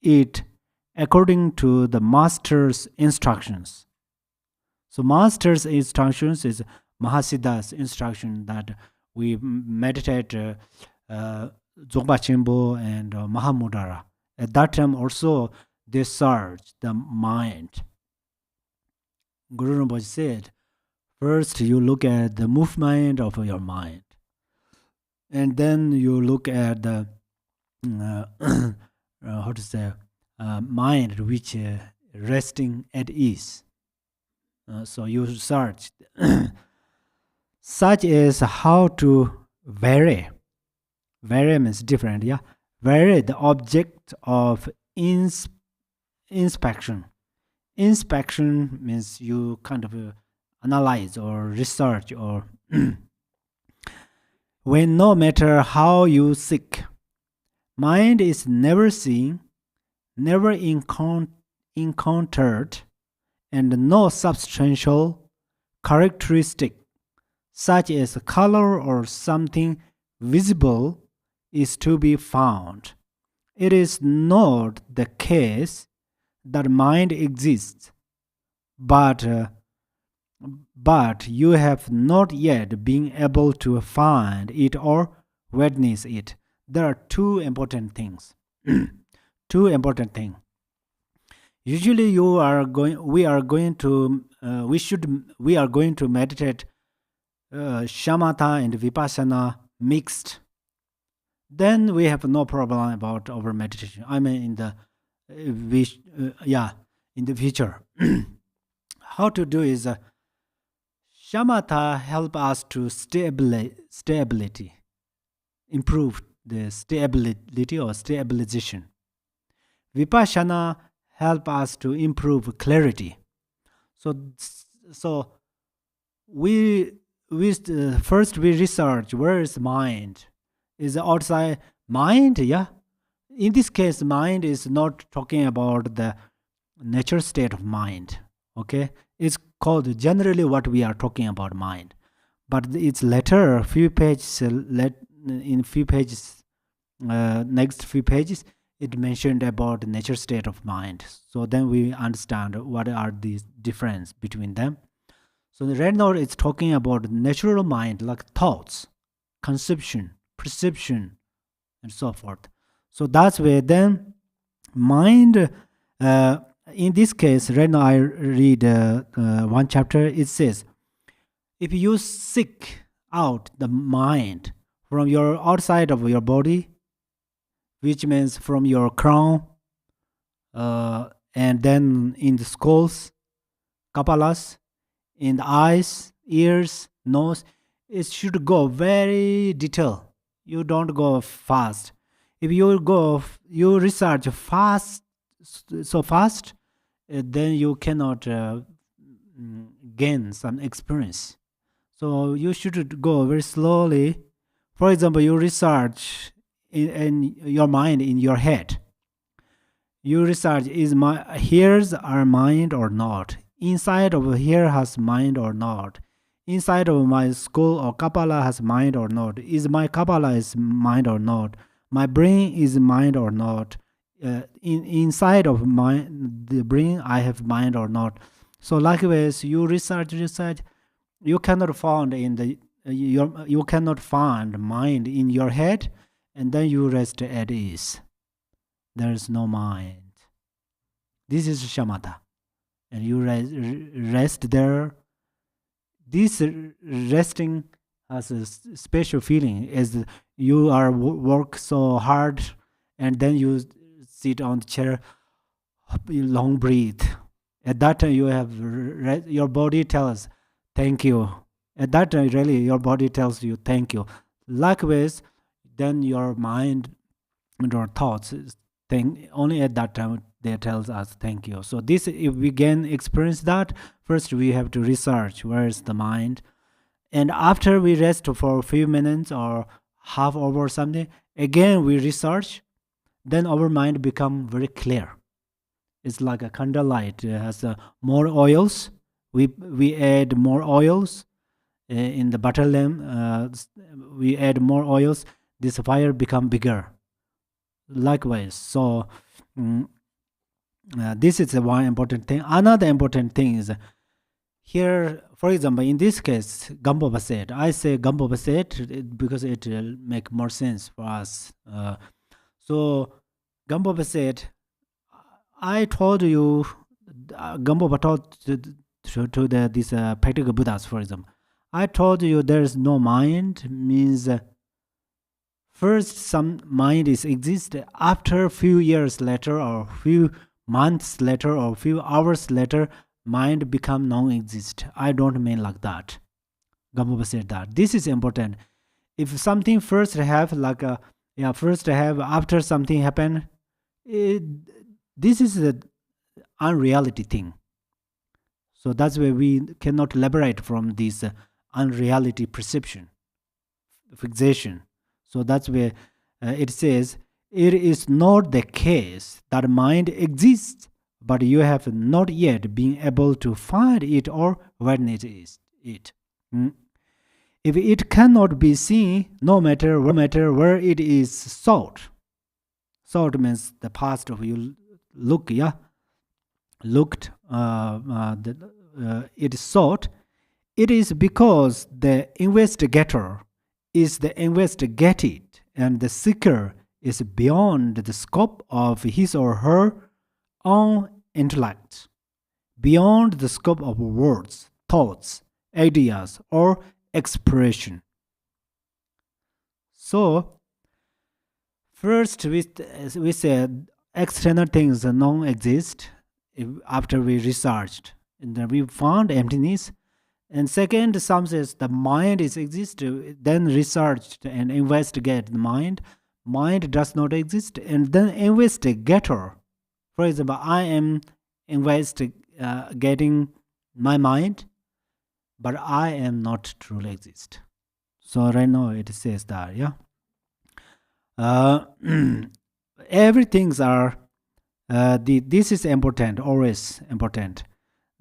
it according to the master's instructions. So master's instructions is Mahasiddha's instruction that we meditate Dzogpa Chenpo and Mahamudara. At that time also they search the mind. Guru Rinpoche said, first you look at the movement of your mind, and then you look at the mind which resting at ease. So you search. Such is how to vary. Vary means different, yeah. Vary the object of inspection. Inspection means you kind of analyze or research or when no matter how you seek, mind is never seen, never encountered, and no substantial characteristic, such as color or something visible, is to be found. It is not the case that mind exists, but you have not yet been able to find it or witness it. There are two important things. Two important things. Usually, we are going to meditate shamatha and vipassana mixed. Then we have no problem about our meditation. I mean, in the in the future. How to do is shamatha help us to stability, improve the stability or stabilization. Vipassana help us to improve clarity. So we first we research where is mind. Is outside mind? Yeah. In this case, mind is not talking about the nature state of mind. Okay, it's called generally what we are talking about mind, but it's later few pages next few pages it mentioned about the nature state of mind. So then we understand what are the difference between them. So right now it's talking about natural mind, like thoughts, conception, perception, and so forth. So that's where then mind, in this case, right now I read one chapter, it says, if you seek out the mind from your outside of your body, which means from your crown, and then in the skulls, kapalas, in the eyes, ears, nose, it should go very detailed. You don't go fast. If you research fast, so fast, then you cannot gain some experience. So you should go very slowly. For example, you research in your mind, in your head. You research, is my hairs are mind or not? Inside of here has mind or not? Inside of my skull or kapala has mind or not? Is my kapala is mind or not? My brain is mind or not? Inside of the brain I have mind or not? So likewise, you research, you cannot find in the you cannot find mind in your head, and then you rest at ease. There is no mind. This is shamatha, and you rest there. This resting has a special feeling as you are work so hard, and then you sit on the chair, long breathe. At that time, you have your body tells thank you. At that time, really, your body tells you thank you. Likewise, then your mind and your thoughts think only at that time they tells us thank you. So this, if we can experience that, first we have to research where is the mind, and after we rest for a few minutes or half hour or something, again we research, then our mind become very clear. It's like a candlelight. It has more oils. We add more oils in the butter lamp. We add more oils. This fire become bigger. Likewise, so this is one important thing. Another important thing is here, for example, in this case, Gamboba said. I say Gamboba said because it will make more sense for us. So Gamboba said, I told you, Gamboba taught to these practical Buddhas, for example. I told you there is no mind, means first some mind is exist, after few years later or few months later or few hours later, mind become non-exist. I don't mean like that. Gamboba said that. This is important. If something first have like a, first have, after something happen, this is the unreality thing. So that's why we cannot liberate from this unreality perception, fixation. So that's where it says, It is not the case that mind exists, but you have not yet been able to find it or witness it. Mm. If it cannot be seen, no matter where it is sought. Sought means the past of you look, yeah, looked. It is sought. It is because the investigator is the investigated, and the seeker is beyond the scope of his or her own intellect, beyond the scope of words, thoughts, ideas, or expression. So, first we said external things non-exist. After we researched, and then we found emptiness. And second, some says the mind is exist. Then researched and investigate the mind. Mind does not exist. And then investigator. For example, I am investigating my mind, but I am not truly exist. So right now it says that, yeah. Everything's are this is important, always important.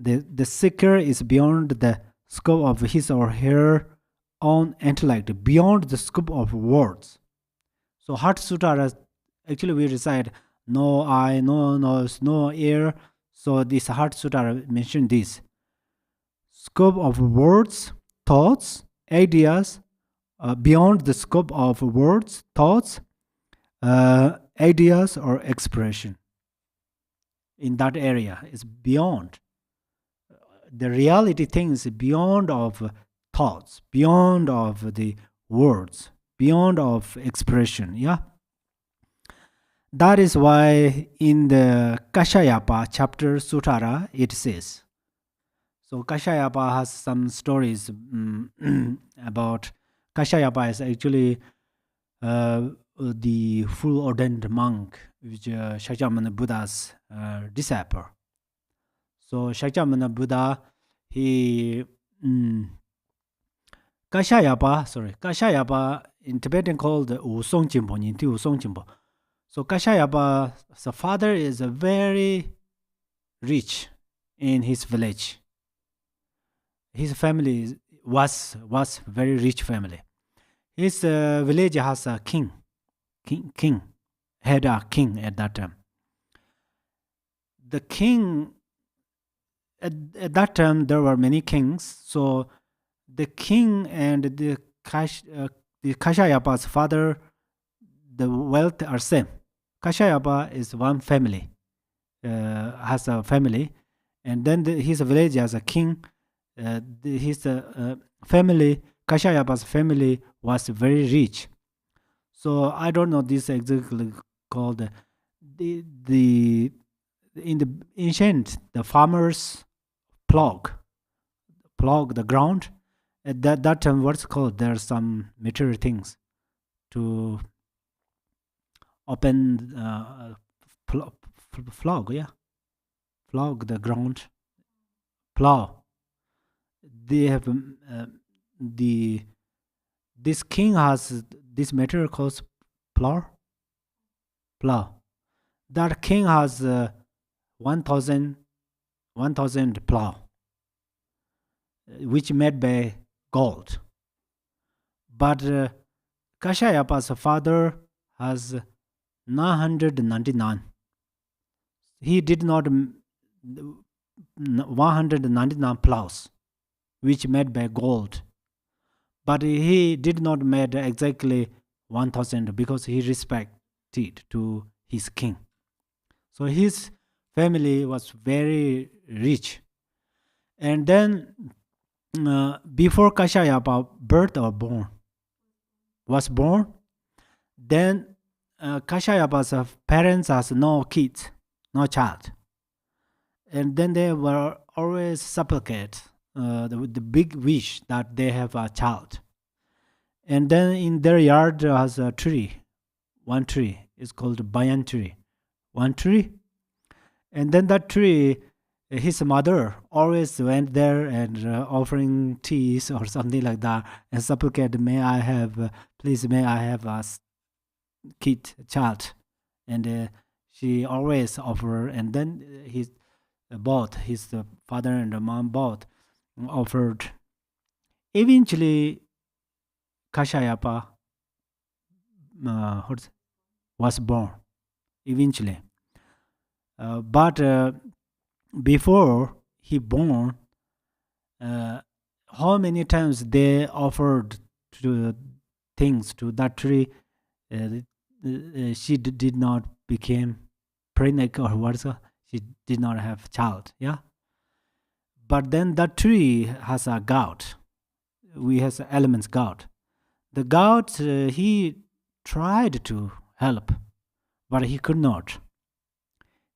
The seeker is beyond the scope of his or her own intellect, beyond the scope of words. So Heart Sutra, actually we recite no eye, no nose, no ear. So this Heart Sutra mentioned this. Scope of words, thoughts, ideas, beyond the scope of words, thoughts, ideas or expression. In that area is beyond. The reality things beyond of thoughts, beyond of the words, beyond of expression, yeah. That is why in the Kashyapa chapter Sutara it says. So Kashyapa has some stories about Kashyapa is actually the full ordained monk, which Shakyamuni Buddha's disciple. So Shakyamuni Buddha, he Kashyapa in Tibetan called Wusong Jimpo, Ninti Wusong Jimpo. So Kashyapa's father is a very rich in his village. His family was very rich family. His village has a king, had a king at that time. The king, at that time there were many kings, so the king and the Kashyapa's father, the wealth are same. Kashyapa is one family, has a family, and then his village has a king. His family, Kashyapa's family, was very rich. So I don't know this exactly called the in the ancient the farmers plow the ground. At that time, what's called, there are some material things to open flog, yeah, flog the ground, plow. They have this king has this material called plow. That king has 1,000 plow, which made by gold. But Kashyapa's father has 999. He did not 199 plows, which made by gold. But he did not made exactly 1,000 because he respected to his king. So his family was very rich. And then before Kashyapa was born, then Kashyapa's parents has no kids, no child. And then they were always supplicate the big wish that they have a child. And then in their yard has a tree, one tree is called banyan tree, one tree. And then that tree, his mother always went there and offering teas or something like that and supplicate, please may I have a child, and she always offer, and then both his father and the mom both offered. Eventually, Kashyapa was born. Eventually, but before he born, uh, how many times they offered to things to that tree, she did not became pregnant or what? She did not have child. Yeah, but then that tree has a god. We has elements god. The god he tried to help, but he could not.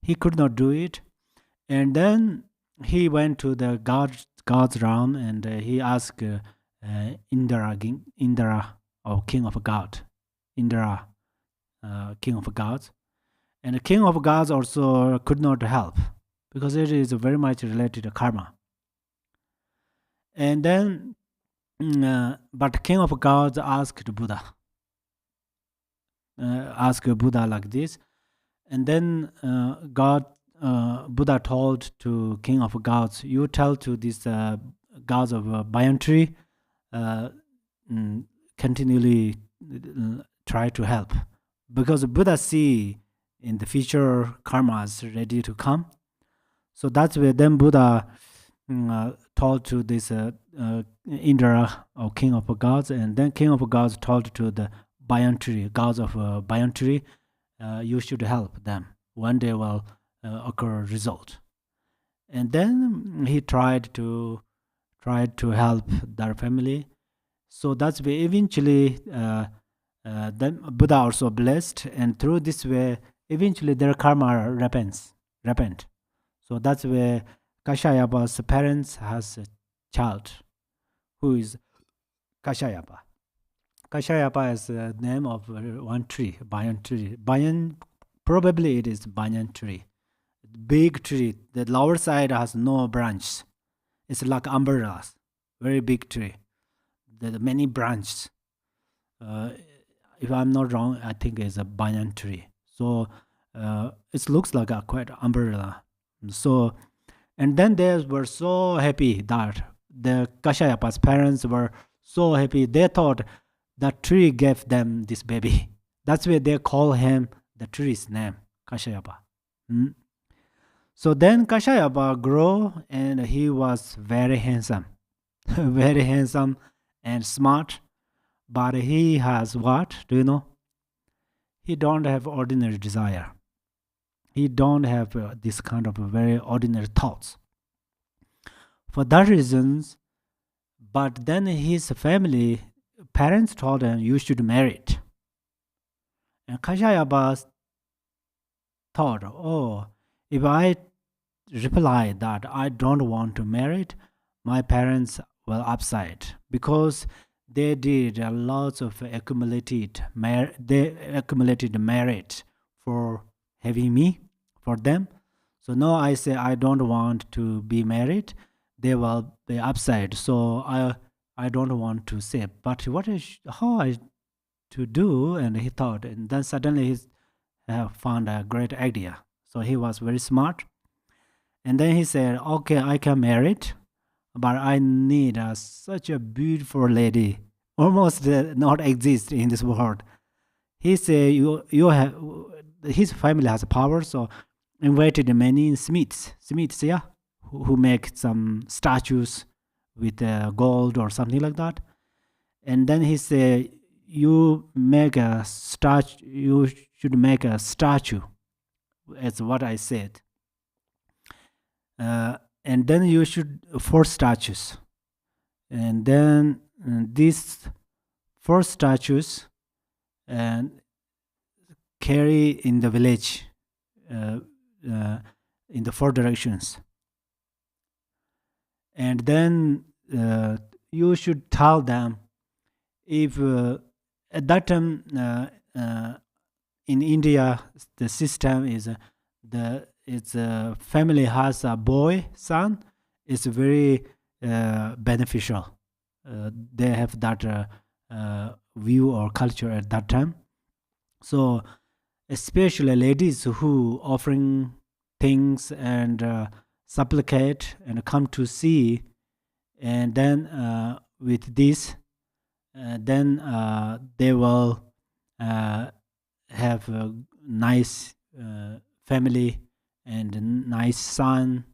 He could not do it, and then he went to the god's realm, and he asked Indra, or king of god, Indra, king of gods, and the king of gods also could not help because it is very much related to karma. And then, but king of gods asked Buddha like this, and then Buddha told to king of gods, you tell to these gods of Bayantri, continually try to help, because Buddha see in the future karmas ready to come. So that's where then Buddha told to this Indra, or king of gods, and then king of gods told to the Bayantri, gods of Bayantri, you should help them. One day will occur result. And then he tried to help their family. So that's where eventually then Buddha also blessed, and through this way eventually their karma repent. So that's where Kashyapa's parents has a child who is Kashyapa. Kashyapa is the name of one tree, banyan tree. Banyan, probably it is banyan tree. Big tree. The lower side has no branch. It's like umbrellas. Very big tree. There are many branches. If I'm not wrong, I think it's a banyan tree. So it looks like a quite umbrella. So, and then they were so happy that the Kashyapa's parents were so happy. They thought that tree gave them this baby. That's why they call him the tree's name, Kashyapa. So then Kashyapa grew, and he was very handsome, very handsome and smart. But he has what? Do you know? He don't have ordinary desire. He don't have this kind of very ordinary thoughts. For that reasons, but then his family, parents told him, you should marry it. And Kashyapa thought, oh, if I reply that I don't want to marry it, my parents will upset, because they did a lot of accumulated merit for having me, for them. So now I say I don't want to be married, they will be upset. So I don't want to say, but how I to do? And he thought, and then suddenly he found a great idea. So he was very smart, and then he said, okay, I can marry it, but I need such a beautiful lady, almost not exist in this world. He said, you have, his family has power, so invited many smiths, yeah, who make some statues with gold or something like that. And then he said, you should make a statue, as what I said. And then you should 4 statues, and then these 4 statues and carry in the village in the 4 directions. And then you should tell them, if at that time in India the system is its family has a boy son, it's very beneficial. They have that view or culture at that time. So especially ladies who offering things and supplicate and come to see, and then with this, then they will uh, have a nice family and a nice son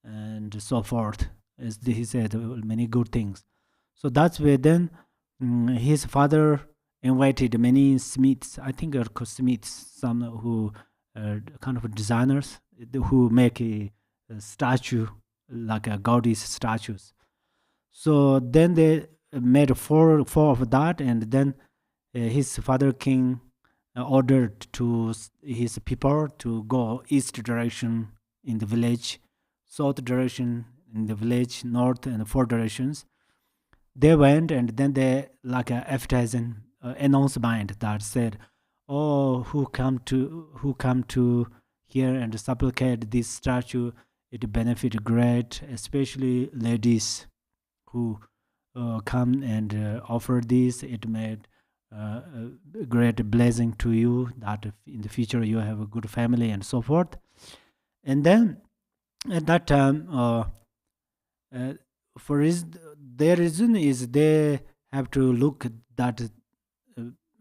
and so forth. As he said, many good things. So that's where then his father invited many smiths. I think are called smiths, some who kind of designers who make a statue like a goddess statues. So then they made four of that, and then his father king ordered to his people to go east direction in the village, south direction in the village, north and four directions. They went, and then they like a advertising announcement that said, "Oh, who come to here and supplicate this statue? It benefit great, especially ladies who come and offer this. It made a great blessing to you that in the future you have a good family and so forth." And then at that time, uh, for their reason is they have to look that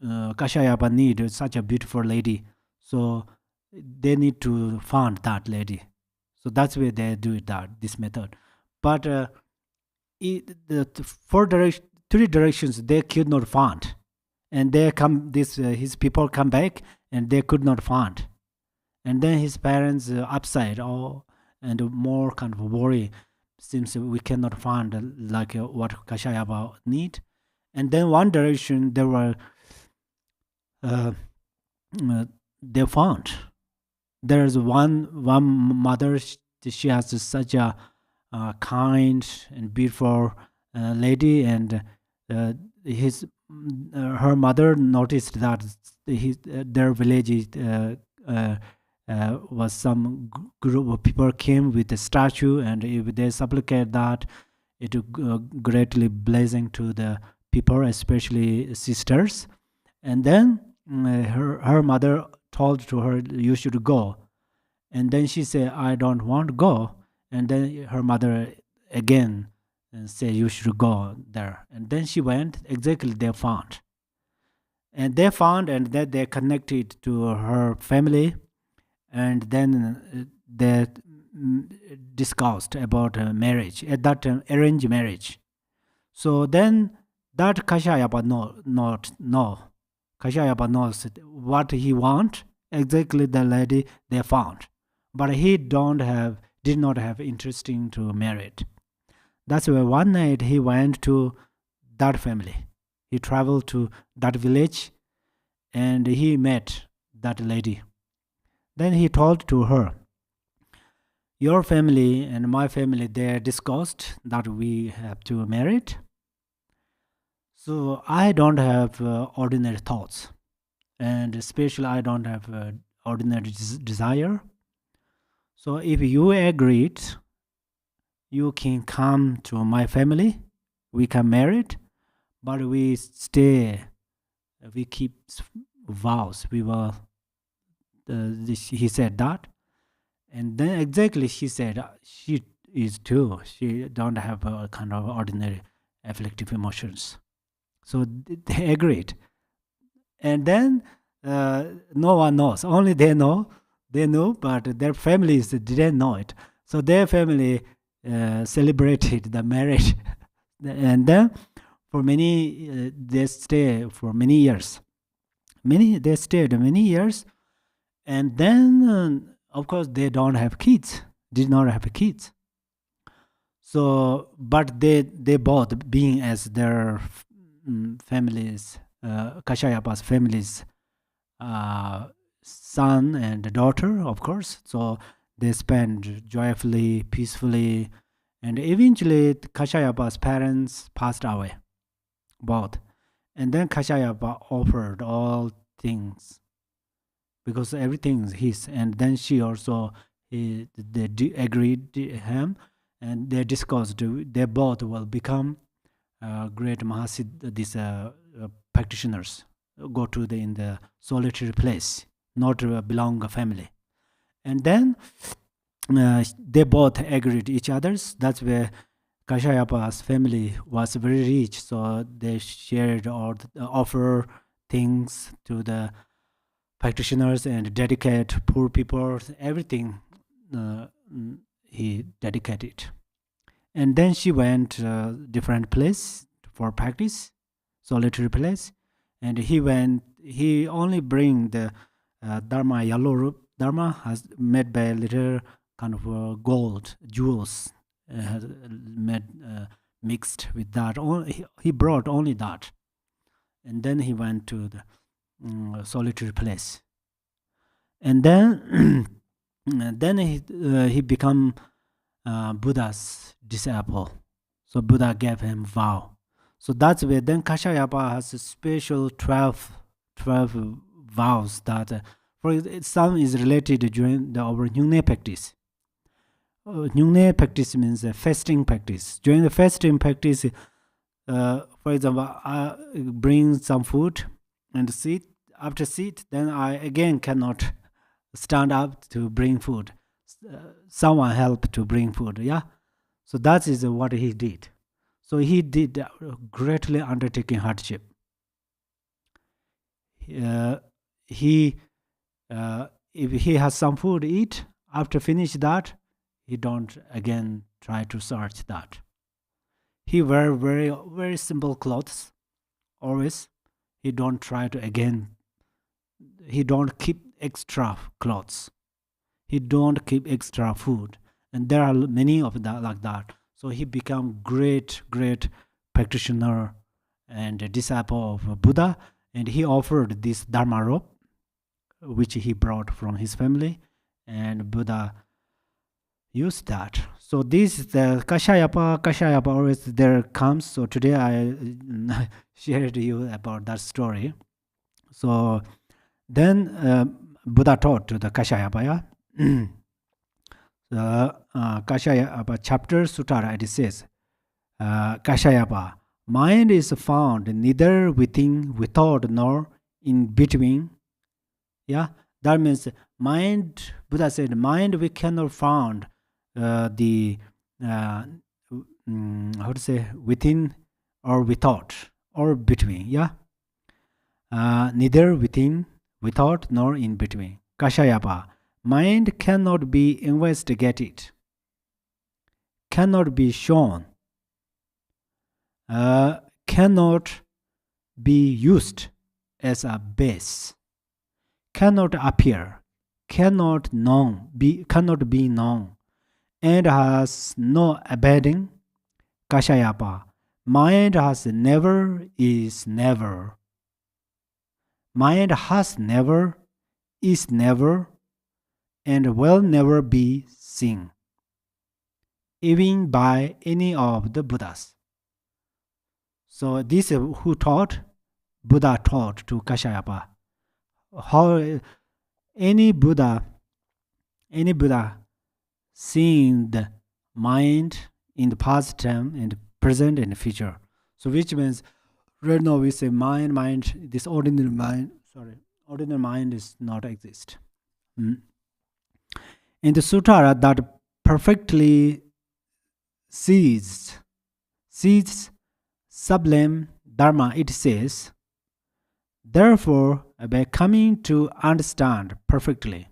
Kashyapa need such a beautiful lady, so they need to find that lady. So that's where they do it that this method. But the three directions they could not find, and they come this his people come back and they could not find, and then his parents upside and more kind of worry, since we cannot find like what Kashyapa need. And then one direction there were uh, they found there's one mother. She has such a kind and beautiful lady, and his her mother noticed that their village was some group of people came with a statue, and if they supplicate that, it greatly blessing to the people, especially sisters. And then her mother told to her, "You should go." And then she said, "I don't want to go." And then her mother again said, "You should go there." And then she went. Exactly, they found, and then they connected to her family, and then they discussed about marriage at that time, arranged marriage. So then that Kashyapa no. Kashyapa knows what he want. Exactly the lady they found, but he did not have interesting to marry it. That's why one night he went to that family. He traveled to that village and he met that lady. Then he told to her, "Your family and my family, they discussed that we have to marry it. So I don't have ordinary thoughts, and especially I don't have ordinary desire. So if you agreed, you can come to my family. We can marry it, but we stay. We keep vows. We will." He said that, and then exactly she said she is too. She don't have a kind of ordinary afflictive emotions. So they agreed, and then no one knows. Only they know. They know, but their families didn't know it. So their family celebrated the marriage, and then for many they stay for many years. They stayed many years, and then of course they don't have kids. Did not have kids. So, but they both being as their families, Kashyapa's families, uh, son and daughter, of course. So they spend joyfully, peacefully, and eventually Kashyapa's parents passed away, both. And then Kashyapa offered all things because everything is his. And then she also agreed to him, and they discussed. They both will become great Mahasid, these practitioners. go to in the solitary place, not belong a family. And then they both agreed each others. That's where Kashyapa's family was very rich, so they shared or offer things to the practitioners and dedicate poor people, everything he dedicated. And then she went different place for practice, solitary place, and he only bring the dharma, yellow rope dharma has made by little kind of gold jewels, made mixed with that. He brought only that, and then he went to the solitary place, and then then he become Buddha's disciple. So Buddha gave him vow. So that's where then Kashyapa has a special 12 vows that for some is related during our Nyungne practice. Nyungne practice means fasting practice. During the fasting practice, for example, I bring some food and sit. After sit, then I again cannot stand up to bring food. Someone help to bring food. Yeah, so that is what he did. So he did greatly undertaking hardship. He if he has some food to eat, after finish that, he don't again try to search that. He wear very simple clothes always. He don't try to again. He don't keep extra clothes. He don't keep extra food, and there are many of that like that. So he become great practitioner and a disciple of Buddha, and he offered this dharma rope, which he brought from his family, and Buddha used that. So this is the Kashyapa always there comes. So today I shared you about that story. So then Buddha taught to the Kashyapa, yeah? The Kashyapa chapter Sutara, it says, Kashyapa, mind is found neither within, without, nor in between. Yeah, that means mind, Buddha said, mind we cannot find how to say, within or without or between. Yeah, neither within, without, nor in between. Kashyapa, mind cannot be investigated, cannot be shown, cannot be used as a base, cannot appear, cannot be known, and has no abiding. Kashyapa, mind has never, is never. Mind has never, is never, and will never be seen, even by any of the Buddhas. So this is who taught? Buddha taught to Kashyapa. How any Buddha seeing the mind in the past time and present and future. So which means right now we say mind, this ordinary mind is not exist. In the Sutara that perfectly sees sublime Dharma, it says, therefore, by coming to understand perfectly.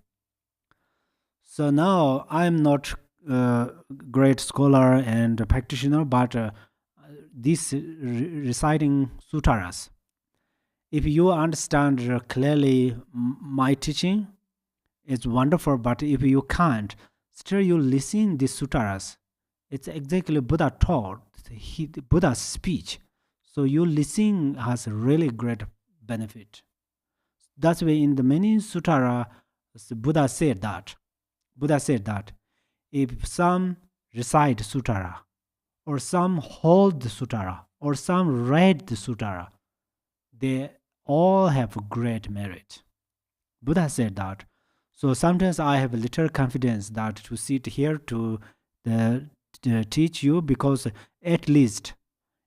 So now I am not a great scholar and practitioner, but this reciting Sutaras, if you understand clearly my teaching, it's wonderful, but if you can't, still you listen these Sutaras. It's exactly Buddha taught, Buddha's speech. So you listen has a really great benefit. That's why in the many Sutara, Buddha said that if some recite Sutara, or some hold the Sutara, or some read the Sutara, they all have great merit. Buddha said that. So sometimes I have a little confidence that to sit here to teach you, because at least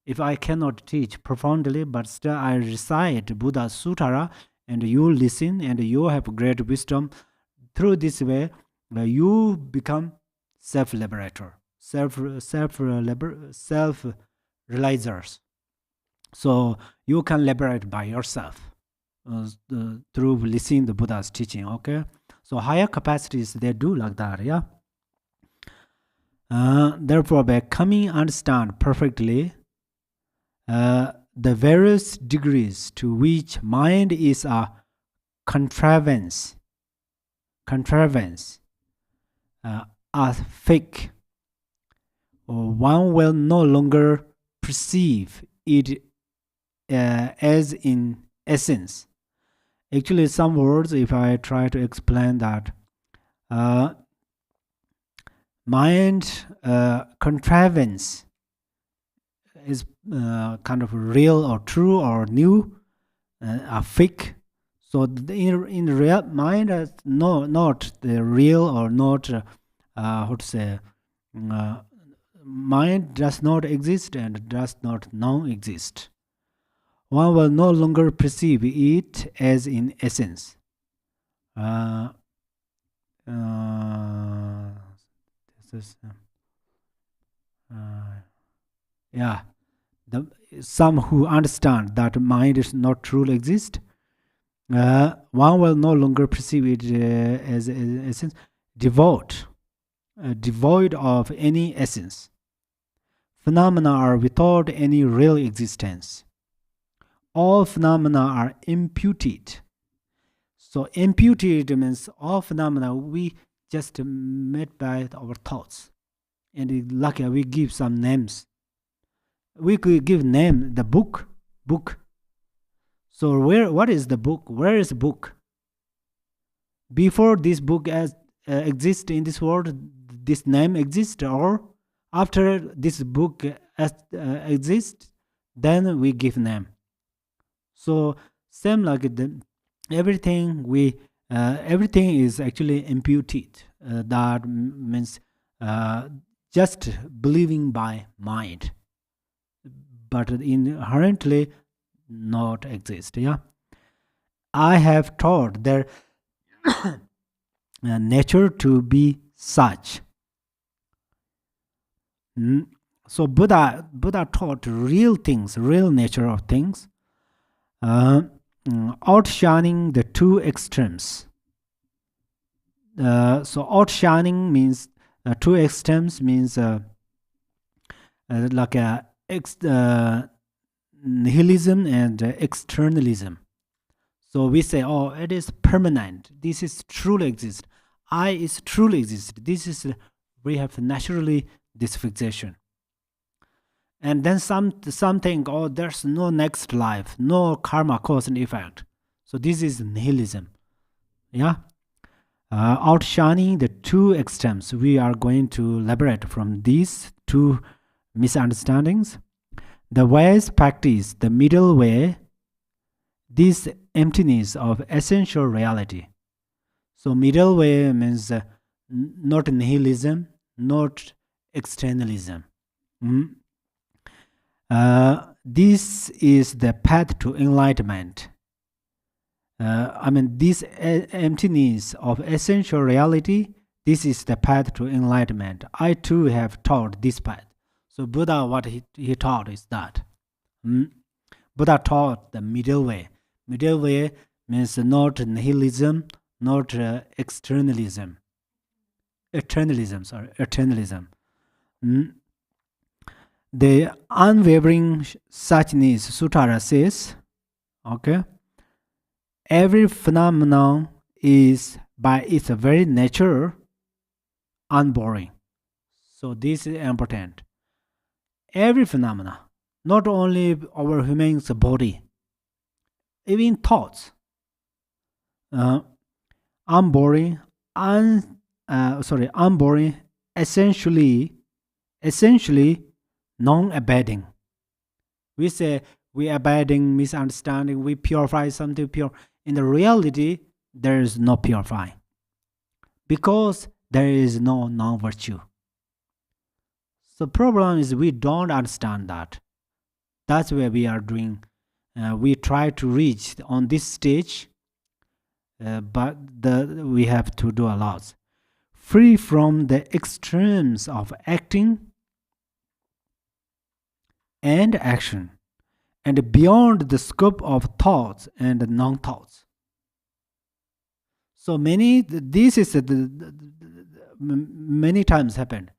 If I cannot teach profoundly, but still I recite Buddha's Suttara, and you listen, and you have great wisdom, through this way, you become self-liberator, self-realizers. So you can liberate by yourself through listening the Buddha's teaching. Okay, so higher capacities they do like that. Yeah. Therefore, by coming understand perfectly the various degrees to which mind is a contrivance, a fake, or one will no longer perceive it as in essence. Actually, some words, if I try to explain that, mind contrivance is kind of real or true or new, a fake. So in real mind is not the real or not how to say, mind does not exist and does not non-exist. One will no longer perceive it as in essence. Yeah, some who understand that mind is not truly exist, one will no longer perceive it as essence, devoid of any essence. Phenomena are without any real existence. All phenomena are imputed. So imputed means all phenomena we just made by our thoughts, and luckily we give some names. We could give name the book. So what is the book? Where is the book? Before this book exists in this world, this name exists, or after this book exists, then we give name. So same like everything is actually imputed. That means just believing by mind, but inherently not exist. Yeah, I have taught their nature to be such. So Buddha taught real things, real nature of things, outshining the two extremes. So outshining means two extremes means like nihilism and externalism. So we say, oh, it is permanent. This is truly exist. I is truly exist. This is we have naturally this fixation. And then some think, oh, there's no next life, no karma, cause and effect. So this is nihilism. Yeah. Outshining the two extremes, we are going to liberate from these two misunderstandings. The wise practice the middle way, this emptiness of essential reality. So middle way means not nihilism, not externalism. This is the path to enlightenment. This emptiness of essential reality, this is the path to enlightenment. I too have taught this path. So Buddha, what he taught is that. Buddha taught the middle way. Middle way means not nihilism, not externalism. Eternalism. The unwavering suchness Suttara says, okay, every phenomenon is by its very nature unboring. So this is important. Every phenomena, not only our human body, even thoughts, unboring, essentially non-abiding. We say we abiding, misunderstanding, we purify something pure. In the reality, there is no purifying, because there is no non-virtue. So problem is we don't understand that. That's where we are doing. We try to reach on this stage, but we have to do a lot. Free from the extremes of acting and action, and beyond the scope of thoughts and non-thoughts. So this is many times happened.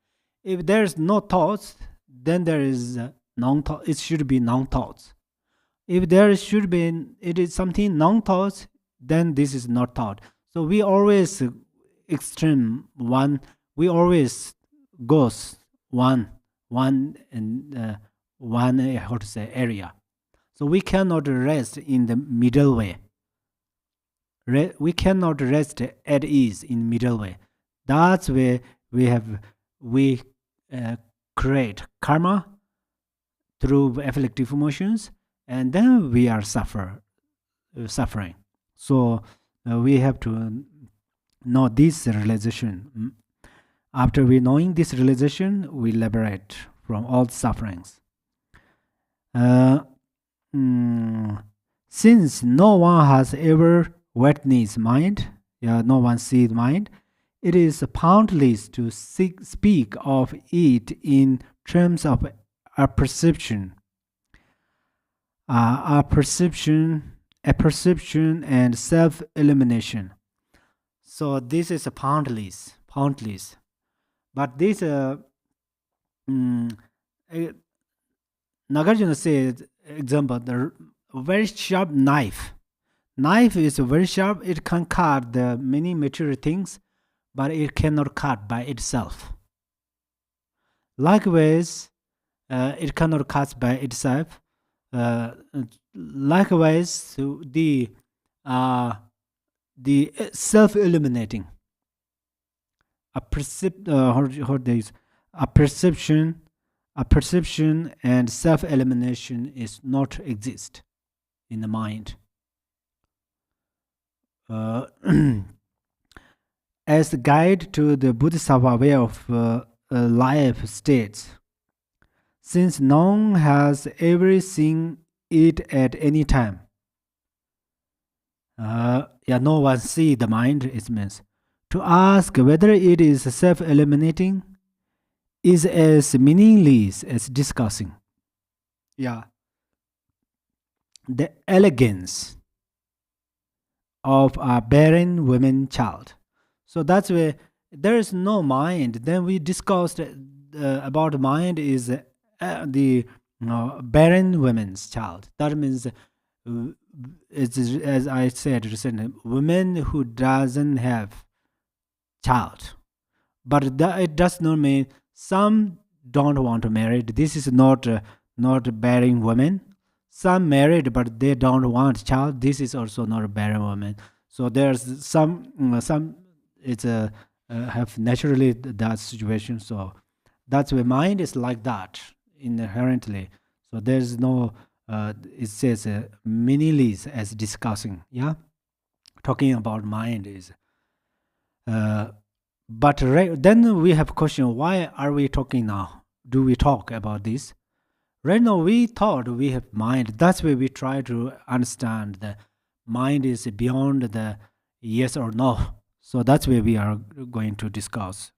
If there is no thoughts, then there is non-thought. It should be non-thoughts. If there should be, it is something non-thoughts, then this is not thought. So we always extreme one. We always goes one and one how to say area. So we cannot rest in the middle way. We cannot rest at ease in middle way. That's where we create karma through afflictive emotions, and then we are suffering. So we have to know this realization. After we knowing this realization, we liberate from all sufferings. Since no one has ever witnessed mind, no one sees mind, it is pointless to speak of it in terms of a perception, and self-elimination. So this is a pointless. But this Nagarjuna said, example, the very sharp knife. Knife is very sharp. It can cut the many material things, but it cannot cut by itself. Likewise, it cannot cut by itself. Likewise, the self-eliminating, a perception and self-elimination is not exist in the mind. As a guide to the Bodhisattva way of life states, since none has ever seen it at any time, no one see the mind, it means. To ask whether it is self-eliminating is as meaningless as discussing. The elegance of a barren woman child. So that's where there is no mind. Then we discussed about mind is the barren woman's child. That means, it's, as I said recently, women who doesn't have child. But it does not mean some don't want to marry. This is not barren women. Some married but they don't want child. This is also not a barren woman. So there's some it's have naturally that situation. So that's why mind is like that inherently. So there's no it says meaningless as discussing. Talking about mind is but then we have question, why are we talking now? Do we talk about this? Right now we thought we have mind. That's why we try to understand the mind is beyond the yes or no. So that's where we are going to discuss.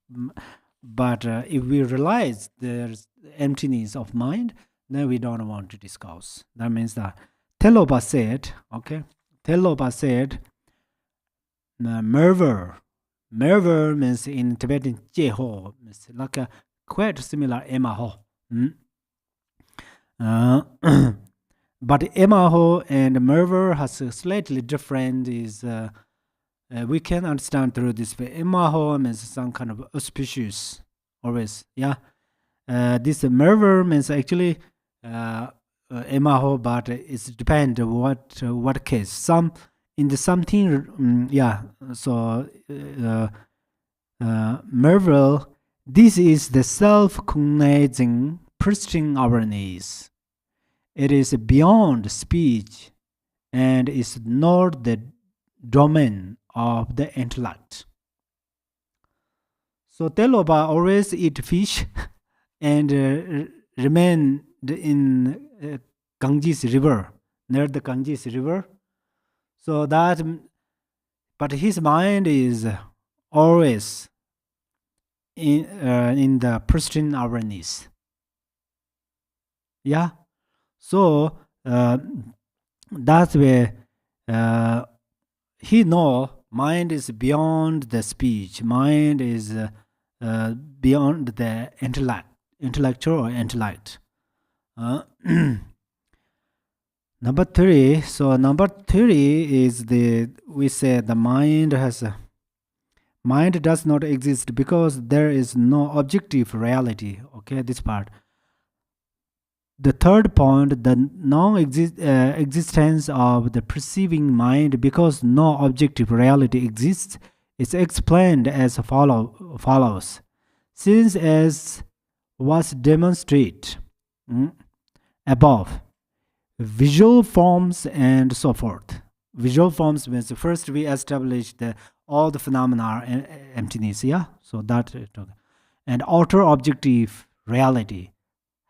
But if we realize there's emptiness of mind, then we don't want to discuss. That means that Telopa said, merver. Merver means in Tibetan Jeho, means like a quite similar emaho. But emaho and merver has a slightly different. Is we can understand through this way. Emaho means some kind of auspicious, always. This merver means actually emaho, but it's depend what case. Some in the something, So mervel. This is the self-cognizing pristine awareness. It is beyond speech and is not the domain of the intellect. So Telopa always eat fish and remain in Ganges River, near the Ganges River. So that, but his mind is always in the pristine awareness. Yeah. So that's where he know mind is beyond the speech. Mind is beyond the intellectual or intellect. Number three. So number three is we say the mind does not exist because there is no objective reality. Okay, this part. The third point, the non-existence of the perceiving mind because no objective reality exists, is explained as follows. Since as was demonstrated above, visual forms and so forth. Visual forms means first we establish all the phenomena are emptiness, yeah? So that, and outer objective reality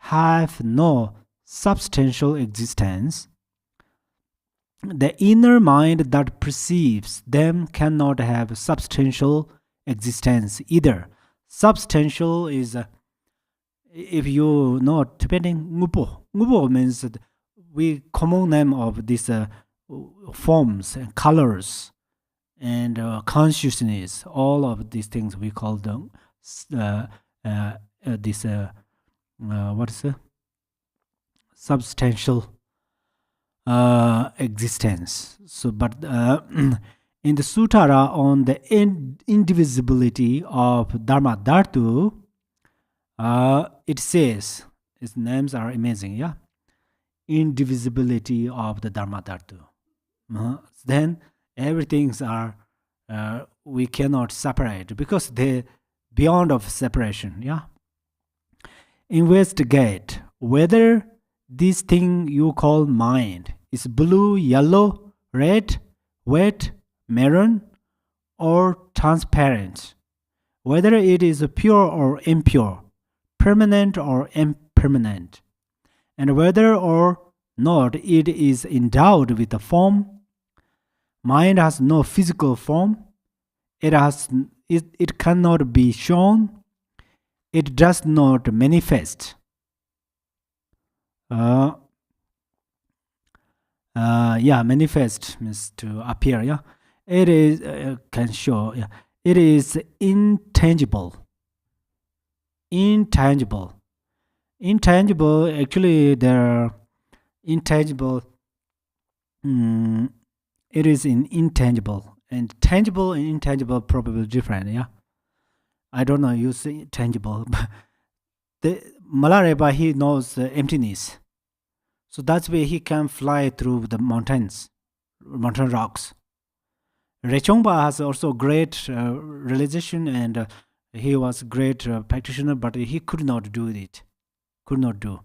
have no substantial existence. The inner mind that perceives them cannot have substantial existence either. Substantial is, if you know Tibetan, ngupo. Ngupo means we common name of these forms and colors and consciousness. All of these things we call them this what is substantial existence. So, but in the Sutara on the indivisibility of Dharma Dhartu, it says, its names are amazing, yeah? Indivisibility of the Dharma Dhartu. Then everything's are, we cannot separate because they beyond of separation, yeah? Investigate whether this thing you call mind is blue, yellow, red, wet, maroon, or transparent, whether it is pure or impure, permanent or impermanent, and whether or not it is endowed with a form. Mind has no physical form. It cannot be shown. It does not manifest. Manifest means to appear. Yeah, it is can show. Yeah, it is intangible. Intangible. Actually, they're intangible. It is intangible, and tangible and intangible probably different. Yeah. I don't know, you say tangible, but the Malareba, he knows emptiness. So that's why he can fly through the mountain rocks. Rechongpa has also great realization and he was great practitioner, but he could not do it. Could not do.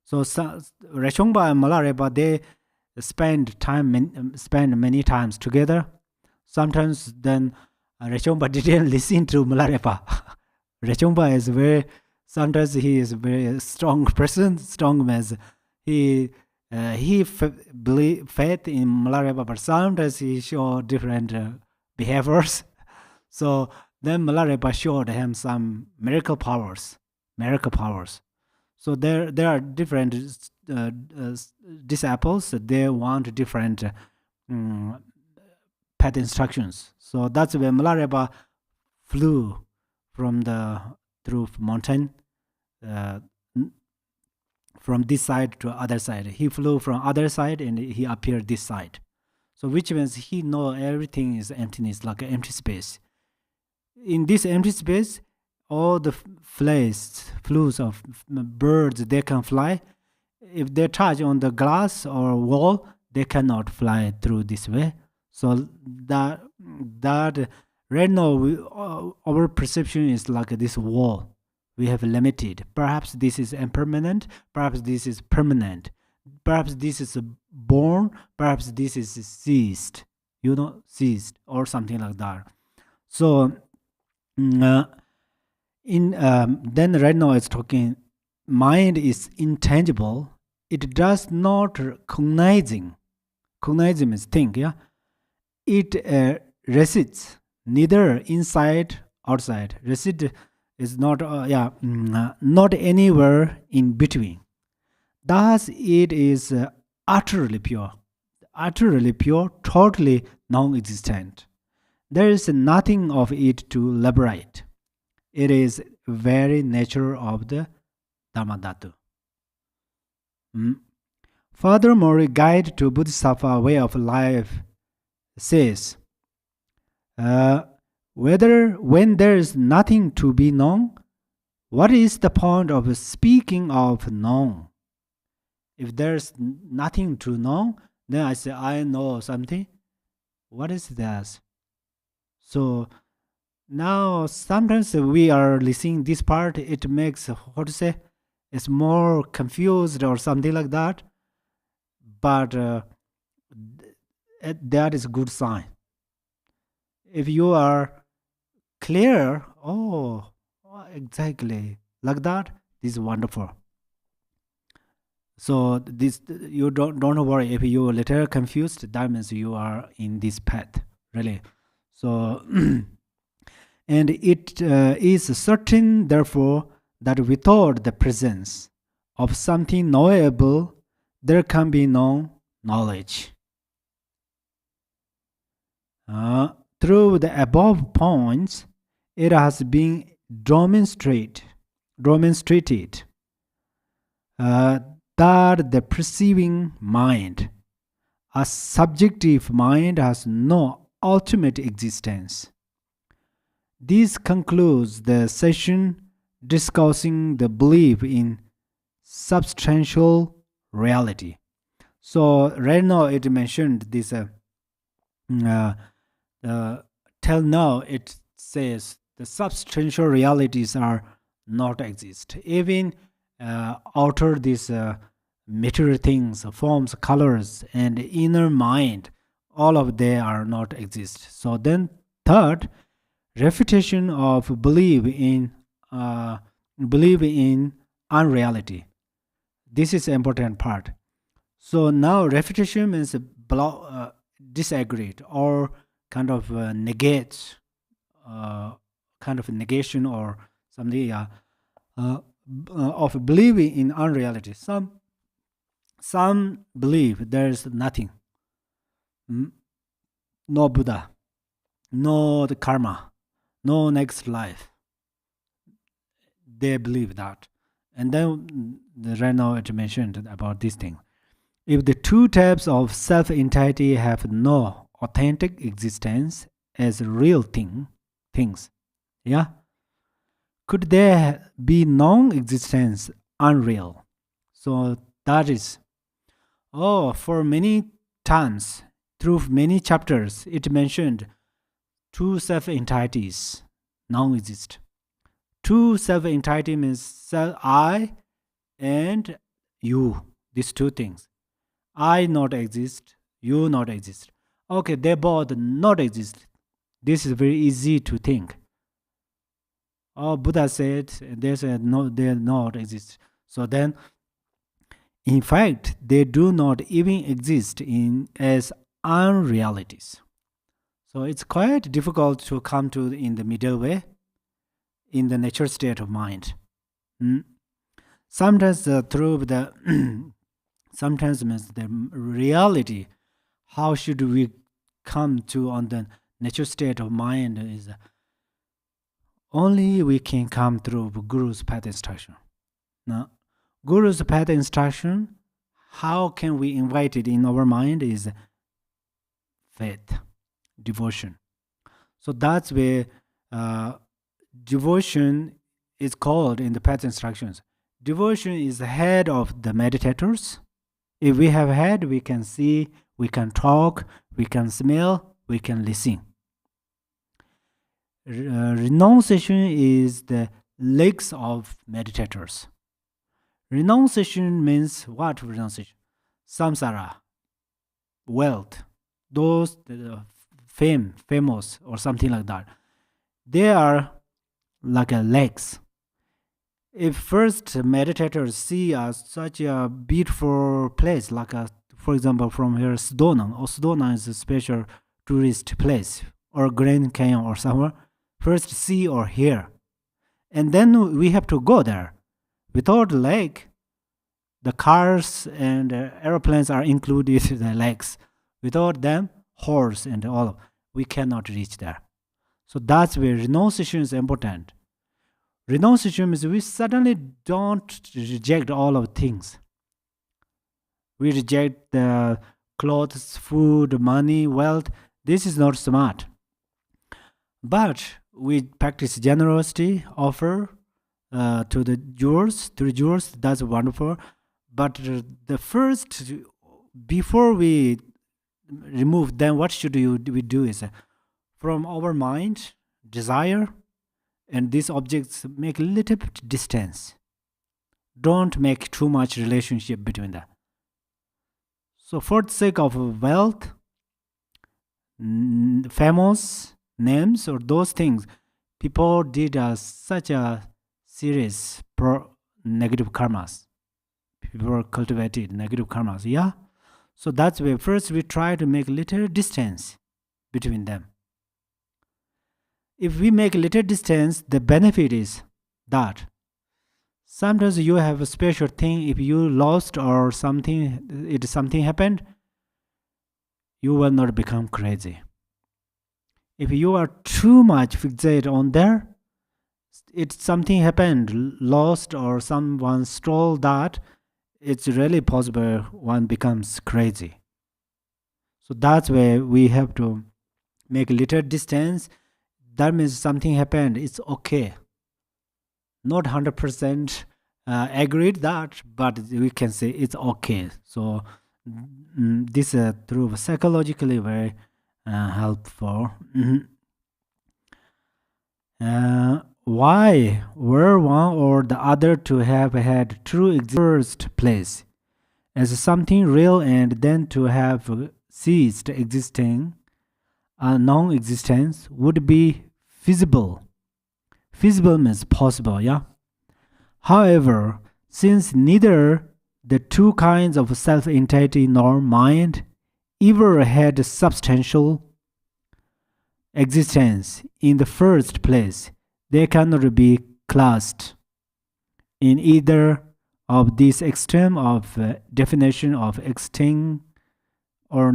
So Rechongpa and Malareba, they spend many times together. Sometimes then Rechongpa didn't listen to Milarepa. Rechongpa is sometimes he is a very strong person, strong as he believe faith in Milarepa, but sometimes he show different behaviors. So then Milarepa showed him some miracle powers. So there are different disciples. They want different path instructions. So that's where Milarepa flew through mountain from this side to other side. He flew from other side and he appeared this side. So which means he know everything is emptiness, like an empty space. In this empty space, all the flues of birds, they can fly. If they touch on the glass or wall, they cannot fly through this way. So that right now our perception is like this wall. We have limited. Perhaps this is impermanent. Perhaps this is permanent. Perhaps this is born. Perhaps this is ceased. Ceased or something like that. So then right now it's talking. Mind is intangible. it does not cognizing. Cognizing is think, yeah. It resists neither inside, outside. Resist is not, not anywhere in between. Thus, it is utterly pure, totally non-existent. There is nothing of it to liberate. It is very nature of the Dharmadhatu. Furthermore, a guide to Bodhisattva way of life says, whether when there is nothing to be known, what is the point of speaking of known? If there's nothing to know, then I say I know something. What is that? So now sometimes we are listening this part, it makes what to say, it's more confused or something like that. But that is a good sign. If you are clear, oh, exactly like that, this is wonderful. So this, you don't worry if you are a little confused. That means you are in this path, really. So, and it is certain, therefore, that without the presence of something knowable, there can be no knowledge. Through the above points, it has been demonstrated that the perceiving mind, a subjective mind, has no ultimate existence. This concludes the session discussing the belief in substantial reality. So right now it mentioned this till now it says the substantial realities are not exist. Even outer these material things, forms, colors, and inner mind, all of they are not exist. So then third, refutation of belief in unreality. This is important part. So now refutation means disagree or kind of negates, kind of negation or something of believing in unreality. Some believe there is nothing, no Buddha, no the karma, no next life. They believe that. And then right now it mentioned about this thing. If the two types of self-entity have no authentic existence as real things, yeah, could there be non-existence unreal? So that is, for many times, through many chapters, it mentioned two self-entities non-exist. Two self-entity means I and you, these two things. I not exist, you not exist. Okay, they both not exist. This is very easy to think. Buddha said, they said no, they not exist. So then, in fact, they do not even exist as unrealities. So it's quite difficult to come to in the middle way, in the natural state of mind. Sometimes through the sometimes means the reality, how should we come to on the natural state of mind is only we can come through Guru's path instruction. Now, Guru's path instruction, how can we invite it in our mind is faith, devotion. So that's where devotion is called in the path instructions. Devotion is the head of the meditators. If we have head, we can see, we can talk, we can smell, we can listen. Renunciation is the legs of meditators. Renunciation means what? Renunciation? Samsara, wealth, those famous or something like that. They are like a legs. if first meditators see such a beautiful place, like for example, from here, Sedona, or Sedona is a special tourist place, or Grand Canyon or somewhere, first see or hear. And then we have to go there. Without the lake, the cars and airplanes are included the lakes. Without them, horse and all of, we cannot reach there. So that's where renunciation is important. Renunciation means we suddenly don't reject all of things. We reject the clothes, food, money, wealth. This is not smart. But we practice generosity, offer to the jewels, that's wonderful. But the first, before we remove them, what should we do is from our mind, desire, and these objects make a little bit distance. Don't make too much relationship between them. So for the sake of wealth, famous names, or those things, people did such a serious negative karmas. People cultivated negative karmas, yeah? So that's why first we try to make a little distance between them. If we make a little distance, the benefit is that sometimes you have a special thing. If you lost or something happened, you will not become crazy. If you are too much fixated on there, something happened, lost, or someone stole that, it's really possible one becomes crazy. So that's why we have to make a little distance. That means something happened, it's okay. Not 100% agreed that, but we can say it's okay. So this is through psychologically very helpful. Why were one or the other to have had true first place as something real, and then to have ceased existing, non-existence would be feasible. Feasible means possible, yeah? However, since neither the two kinds of self-entity nor mind ever had substantial existence in the first place, they cannot be classed in either of these extreme of definition of existing or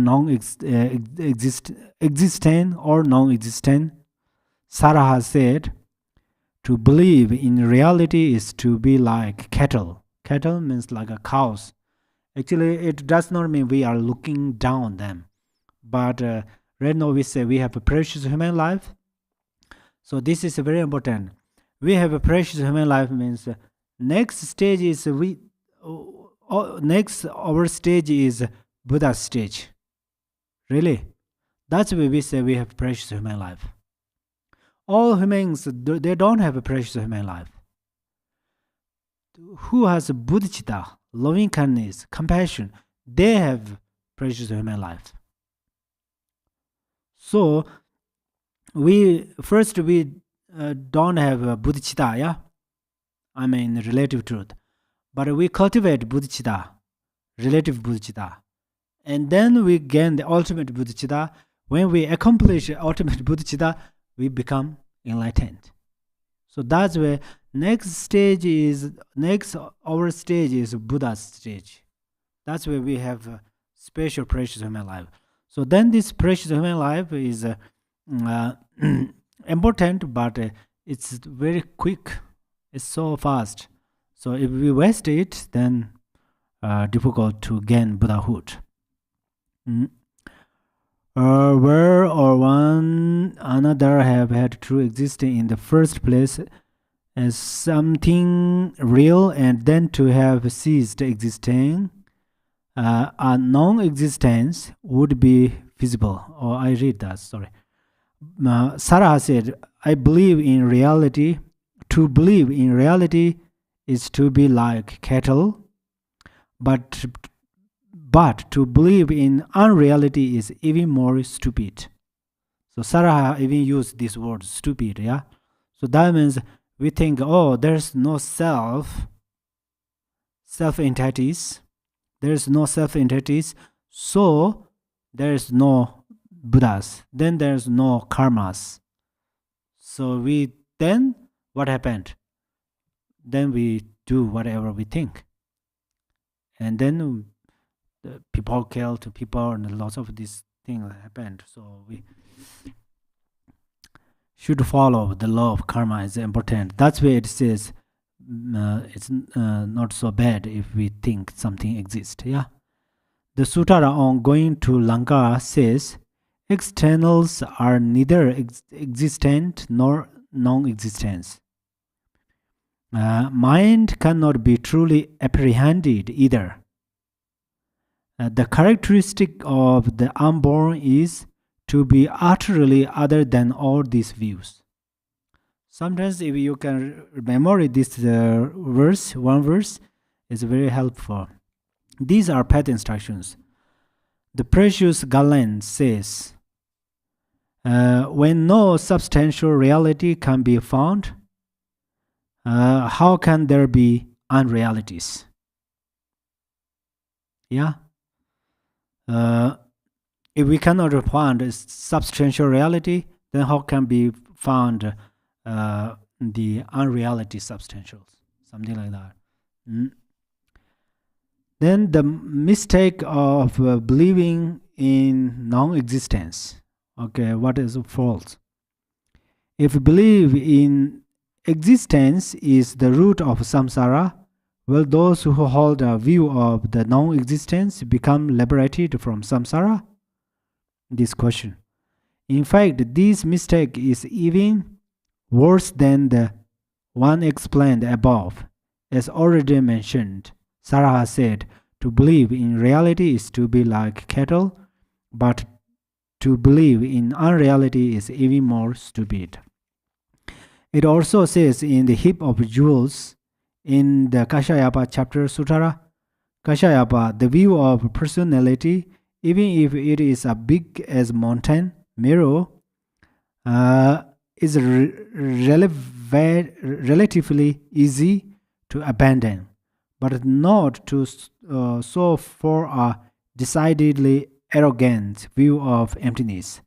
existent or non-existent. Sarah has said, to believe in reality is to be like cattle. Cattle means like a cows. Actually, it does not mean we are looking down on them. But right now we say we have a precious human life. So this is very important. We have a precious human life means next stage is our stage is Buddha's stage. Really, that's why we say we have precious human life. All humans, they don't have a precious human life. Who has bodhicitta, loving kindness, compassion, they have precious human life. So we don't have bodhicitta, yeah? I mean relative truth. But we cultivate bodhicitta, relative bodhicitta. And then we gain the ultimate bodhicitta. When we accomplish ultimate bodhicitta, we become enlightened. So that's where our stage is Buddha's stage. That's where we have a special precious human life. So then this precious human life is important, but it's very quick. It's so fast. So if we waste it, then difficult to gain Buddhahood. Where or one another have had true existing in the first place as something real, and then to have ceased existing, a non-existence would be feasible. Or I read that, sorry. Sarah said, I believe in reality. To believe in reality is to be like cattle, but to believe in unreality is even more stupid. So Sarah even used this word, stupid, yeah? So that means we think, oh, there's no self-entities. There's no self-entities, so there's no Buddhas. Then there's no karmas. So then what happened? Then we do whatever we think. And then people kill to people and lots of these things happened. So we should follow the law of karma is important. That's why it says it's not so bad if we think something exists. Yeah. The Sutara on going to Lanka says, externals are neither existent nor non-existence. Mind cannot be truly apprehended either. The characteristic of the unborn is to be utterly other than all these views. Sometimes if you can remember this one verse is very helpful. These are path instructions. The precious Galen says, when no substantial reality can be found, how can there be unrealities? Yeah. If we cannot find a substantial reality, then how can be found the unreality substantials? Something like that. Then the mistake of believing in non-existence. Okay, what is false? If belief in existence is the root of samsara, will those who hold a view of the non-existence become liberated from samsara? This question. In fact, this mistake is even worse than the one explained above. As already mentioned, Saraha said, to believe in reality is to be like cattle, but to believe in unreality is even more stupid. It also says in the heap of jewels in the Kashyapa chapter Sutara, Kashyapa, the view of personality, even if it is as big as mountain, mirror, is relatively easy to abandon, but not to so for a decidedly arrogant view of emptiness.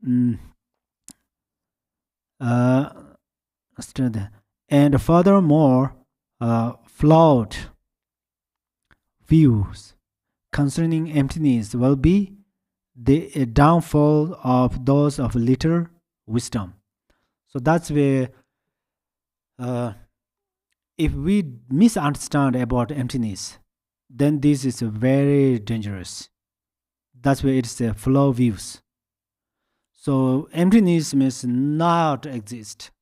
And furthermore, flawed views concerning emptiness will be the downfall of those of little wisdom. So that's where if we misunderstand about emptiness, then this is very dangerous. That's where it's the flawed views. So emptiness means not exist.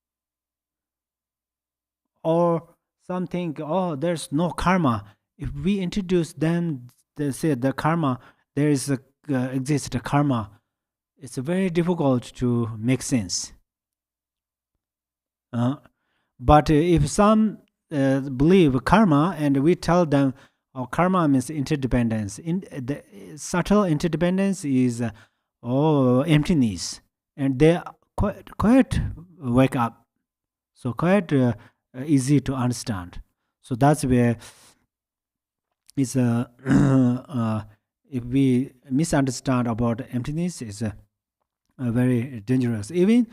Or something, oh, there's no karma. If we introduce then they say the karma, there is exists a karma. It's very difficult to make sense. But if some believe karma and we tell them, oh, karma means interdependence. The subtle interdependence is emptiness, and they quite wake up. So quite easy to understand. So that's where it's if we misunderstand about emptiness, is very dangerous. Even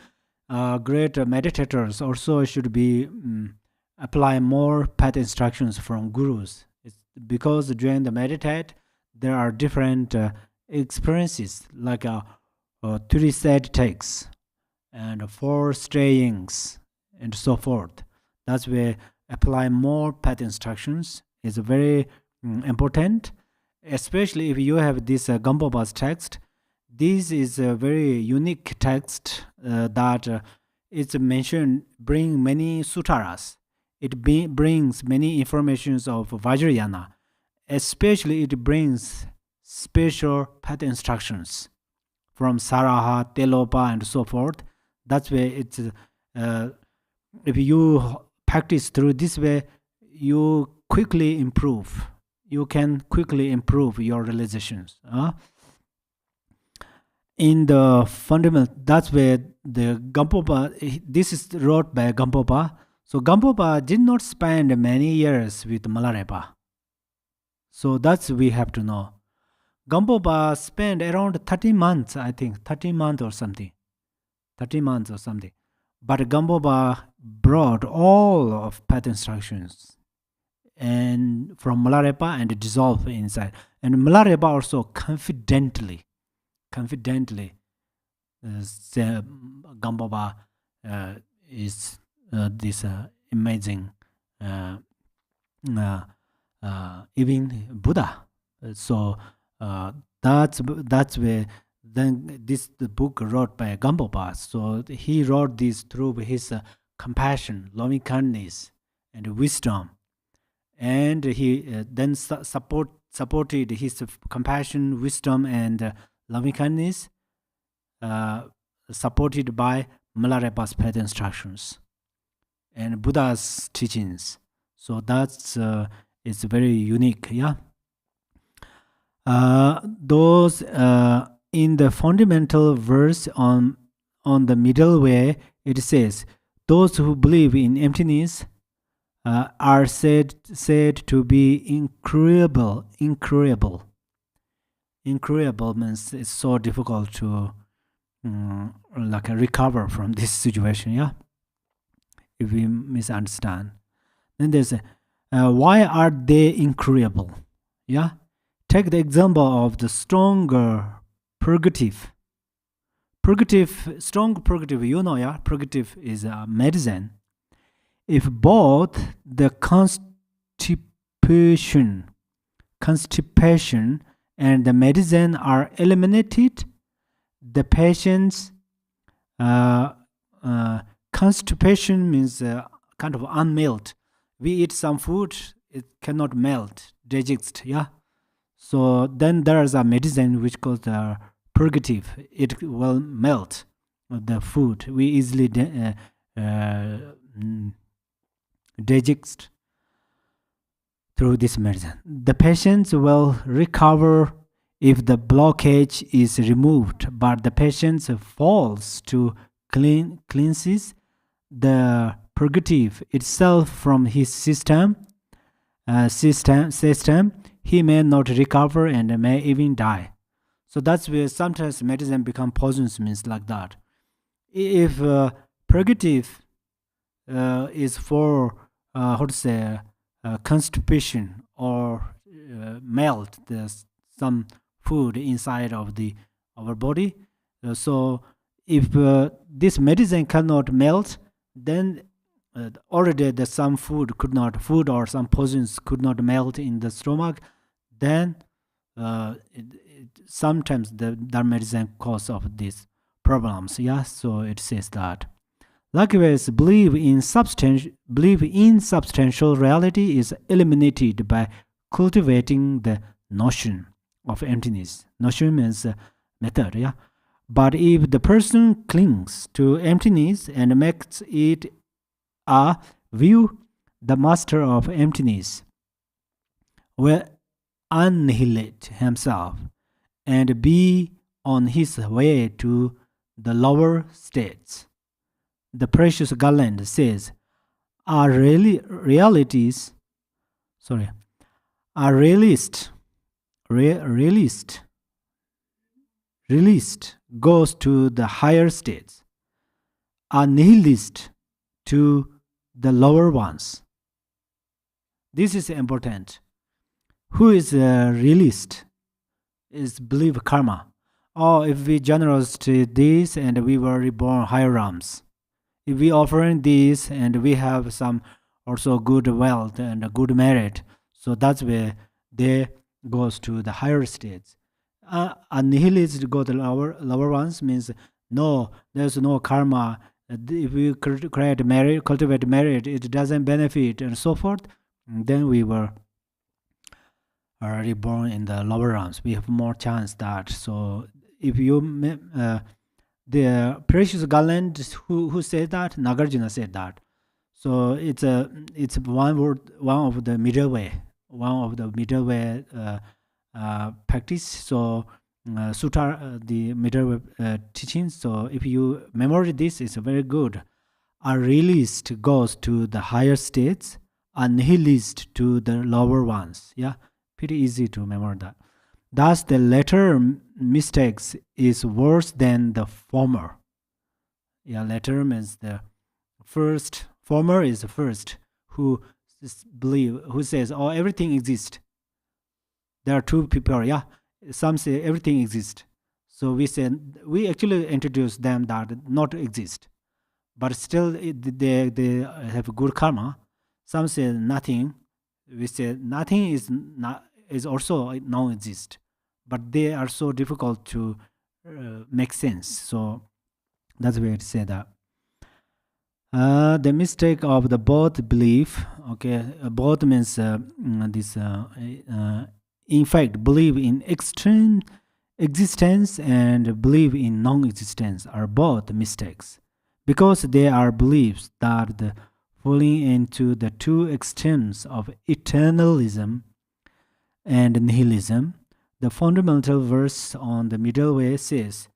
great meditators also should be apply more path instructions from gurus. It's because during the meditate, there are different experiences like 3 sad takes and 4 strayings and so forth. That's where apply more path instructions is very important, especially if you have this Gampopa's text. This is a very unique text that it's mentioned, bring many sutaras. It brings many informations of Vajrayana. Especially it brings special path instructions from Saraha, Telopa and so forth. That's where it's if you practice through this way, you quickly improve. You can quickly improve your realizations. In the fundamental, that's where Gampopa, this is wrote by Gampopa. So Gampopa did not spend many years with Milarepa. So that's we have to know. Gampopa spent around 30 months, I think, 30 months or something. 30 months or something. But Gampopa brought all of path instructions and from Milarepa and dissolved inside. And Milarepa also confidently Gampopa is this amazing even Buddha. So that's where then the book wrote by Gampopa. So he wrote this through his compassion, loving kindness, and wisdom, and he then supported his compassion, wisdom, and loving kindness, supported by Milarepa's path instructions and Buddha's teachings. So that's it's very unique, yeah. Those in the fundamental verse on the middle way, it says, those who believe in emptiness are said to be incurable. Incurable means it's so difficult to like recover from this situation, yeah, if we misunderstand. Then there's why are they incurable? Yeah, take the example of the stronger purgative. Strong purgative, you know, yeah, purgative is a medicine. If both the constipation and the medicine are eliminated, the patient's constipation means kind of unmelt. We eat some food, it cannot melt, digest, yeah. So then there is a medicine which called the purgative. It will melt the food. We easily digest through this medicine. The patient will recover if the blockage is removed, but the patient falls to cleanses the purgative itself from his system, he may not recover and may even die. So that's where sometimes medicine become poisonous, means like that. If purgative is for how to say constipation or melt some food inside of our body, so if this medicine cannot melt, then already some food or some poisons could not melt in the stomach, then sometimes the medicine cause of these problems, yeah. So it says that. Likewise, belief in substantial reality is eliminated by cultivating the notion of emptiness. Notion means method, yeah. But if the person clings to emptiness and makes it a view, the master of emptiness will annihilate himself and be on his way to the lower states. The precious Garland says, a realist goes to the higher states, a nihilist to the lower ones. This is important. Who is a realist? Is believe karma. Oh, if we generous to this and we were reborn higher realms. If we offering this and we have some also good wealth and a good merit, so that's where they goes to the higher states. A nihilist go to the lower ones, means no, there's no karma. If we create merit, cultivate merit, it doesn't benefit and so forth. Then we were reborn in the lower realms. We have more chance that. So if you the precious Garland who said that, Nagarjuna said that. So it's one of the middle way practice. So Sutta, the middle teachings. So if you memorize this, it's very good. A realist goes to the higher states, a nihilist to the lower ones. Yeah, pretty easy to remember that. Thus, the latter mistakes is worse than the former. Yeah, latter means the first. Former is the first who who says, "Oh, everything exists." There are two people. Yeah, some say everything exists. So we actually introduce them that not exist, but still they have good karma. Some say nothing. We say nothing is not is also non-exist, but they are so difficult to make sense. So that's why I say that. The mistake of the both belief. Okay, both means this. In fact, believe in extreme existence and believe in non-existence are both mistakes, because they are beliefs that falling into the two extremes of eternalism and nihilism. The fundamental verse on the middle way says,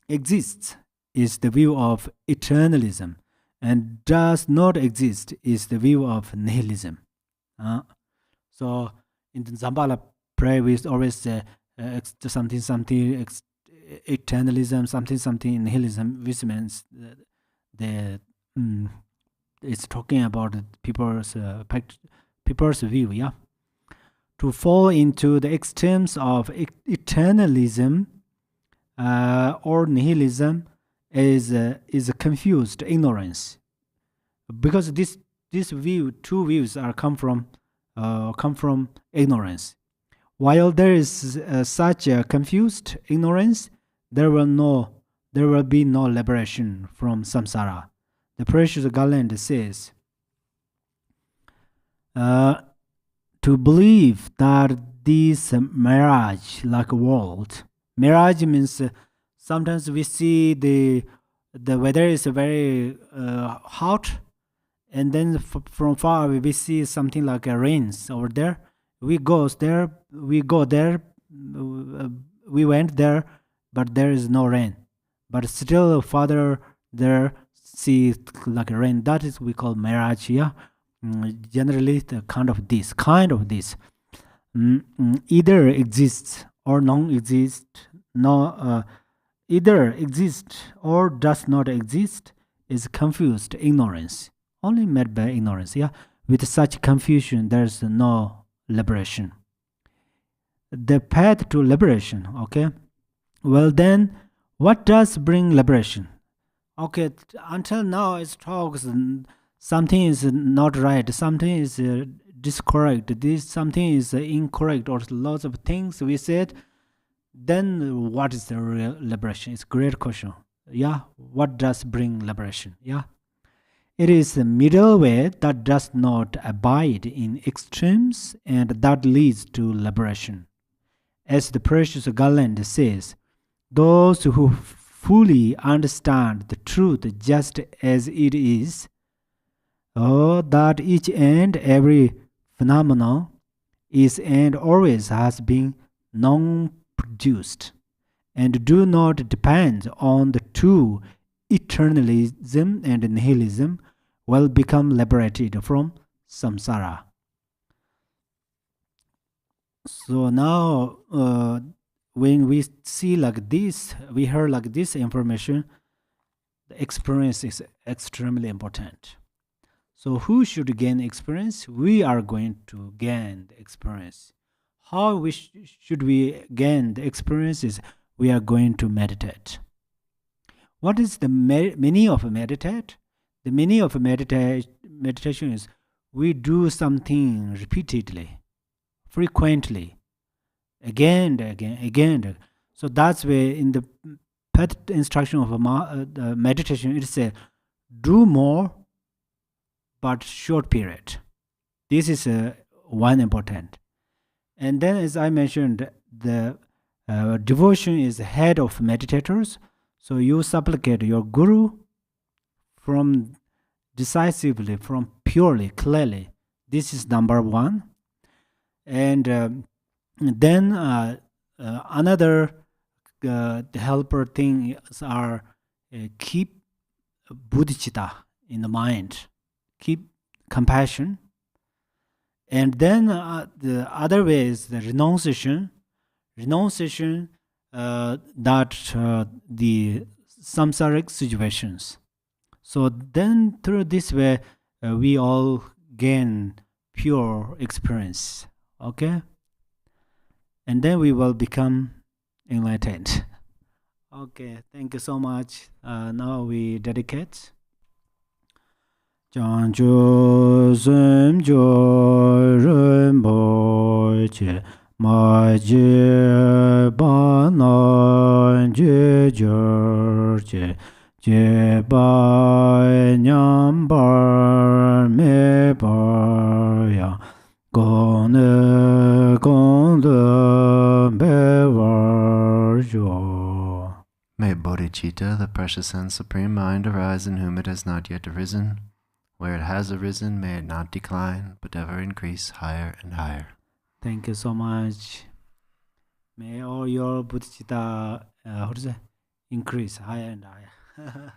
exists is the view of eternalism, and does not exist is the view of nihilism. So in the Zambala prayer, we always say something, something, eternalism, something, something, nihilism, which means the it's talking about people's view, yeah. To fall into the extremes of eternalism or nihilism is a confused ignorance, because this two views are come from ignorance. While there is such a confused ignorance, there will be no liberation from samsara. The precious Garland says, to believe that this mirage, like a world, mirage means sometimes we see the weather is very hot, and then from far we see something like a rains over there. We go there, we went there, but there is no rain. But still, farther there see like a rain. That is we call mirage. Yeah, generally the kind of this. Either exists or non-exist. No, either exists or does not exist is confused ignorance. Only made by ignorance. Yeah, with such confusion, there's no liberation. The path to liberation. Okay, well then, what does bring liberation? Okay, until now it talks something is not right, something is discorrect, this something is incorrect, or lots of things we said. Then what is the real liberation? It's a great question. Yeah, what does bring liberation? Yeah, it is the middle way that does not abide in extremes and that leads to liberation. As the precious Garland says, those who fully understand the truth just as it is, that each and every phenomenon is and always has been non-produced, and do not depend on the two, eternalism and nihilism, will become liberated from samsara. So now, when we see like this, we hear like this information, the experience is extremely important. So who should gain experience? We are going to gain the experience. How should we gain the experiences? We are going to meditate. What is the meaning of meditate? The meaning of meditation is we do something repeatedly, frequently, again and again. So that's where in the path instruction of meditation, it says do more but short period. This is one important. And then, as I mentioned, the devotion is the head of meditators. So you supplicate your guru from decisively, from purely, clearly. This is number one. And then Another helper things are keep bodhicitta in the mind, keep compassion, and then the other way is the renunciation that the samsaric situations. So then through this way we all gain pure experience, okay, and then we will become enlightened. Okay, thank you so much. Now we dedicate. Chanchu Sum Jo Rinpo Che Ma Je Ba Na Je Jor Che Je Ba Nyam Bar Me Bar Ya Gong Ne Gong De Be War Jo. May bodhicitta, the precious and supreme mind, arise in whom it has not yet arisen. Where it has arisen, may it not decline, but ever increase higher and higher. Thank you so much. May all your bodhicitta increase higher and higher.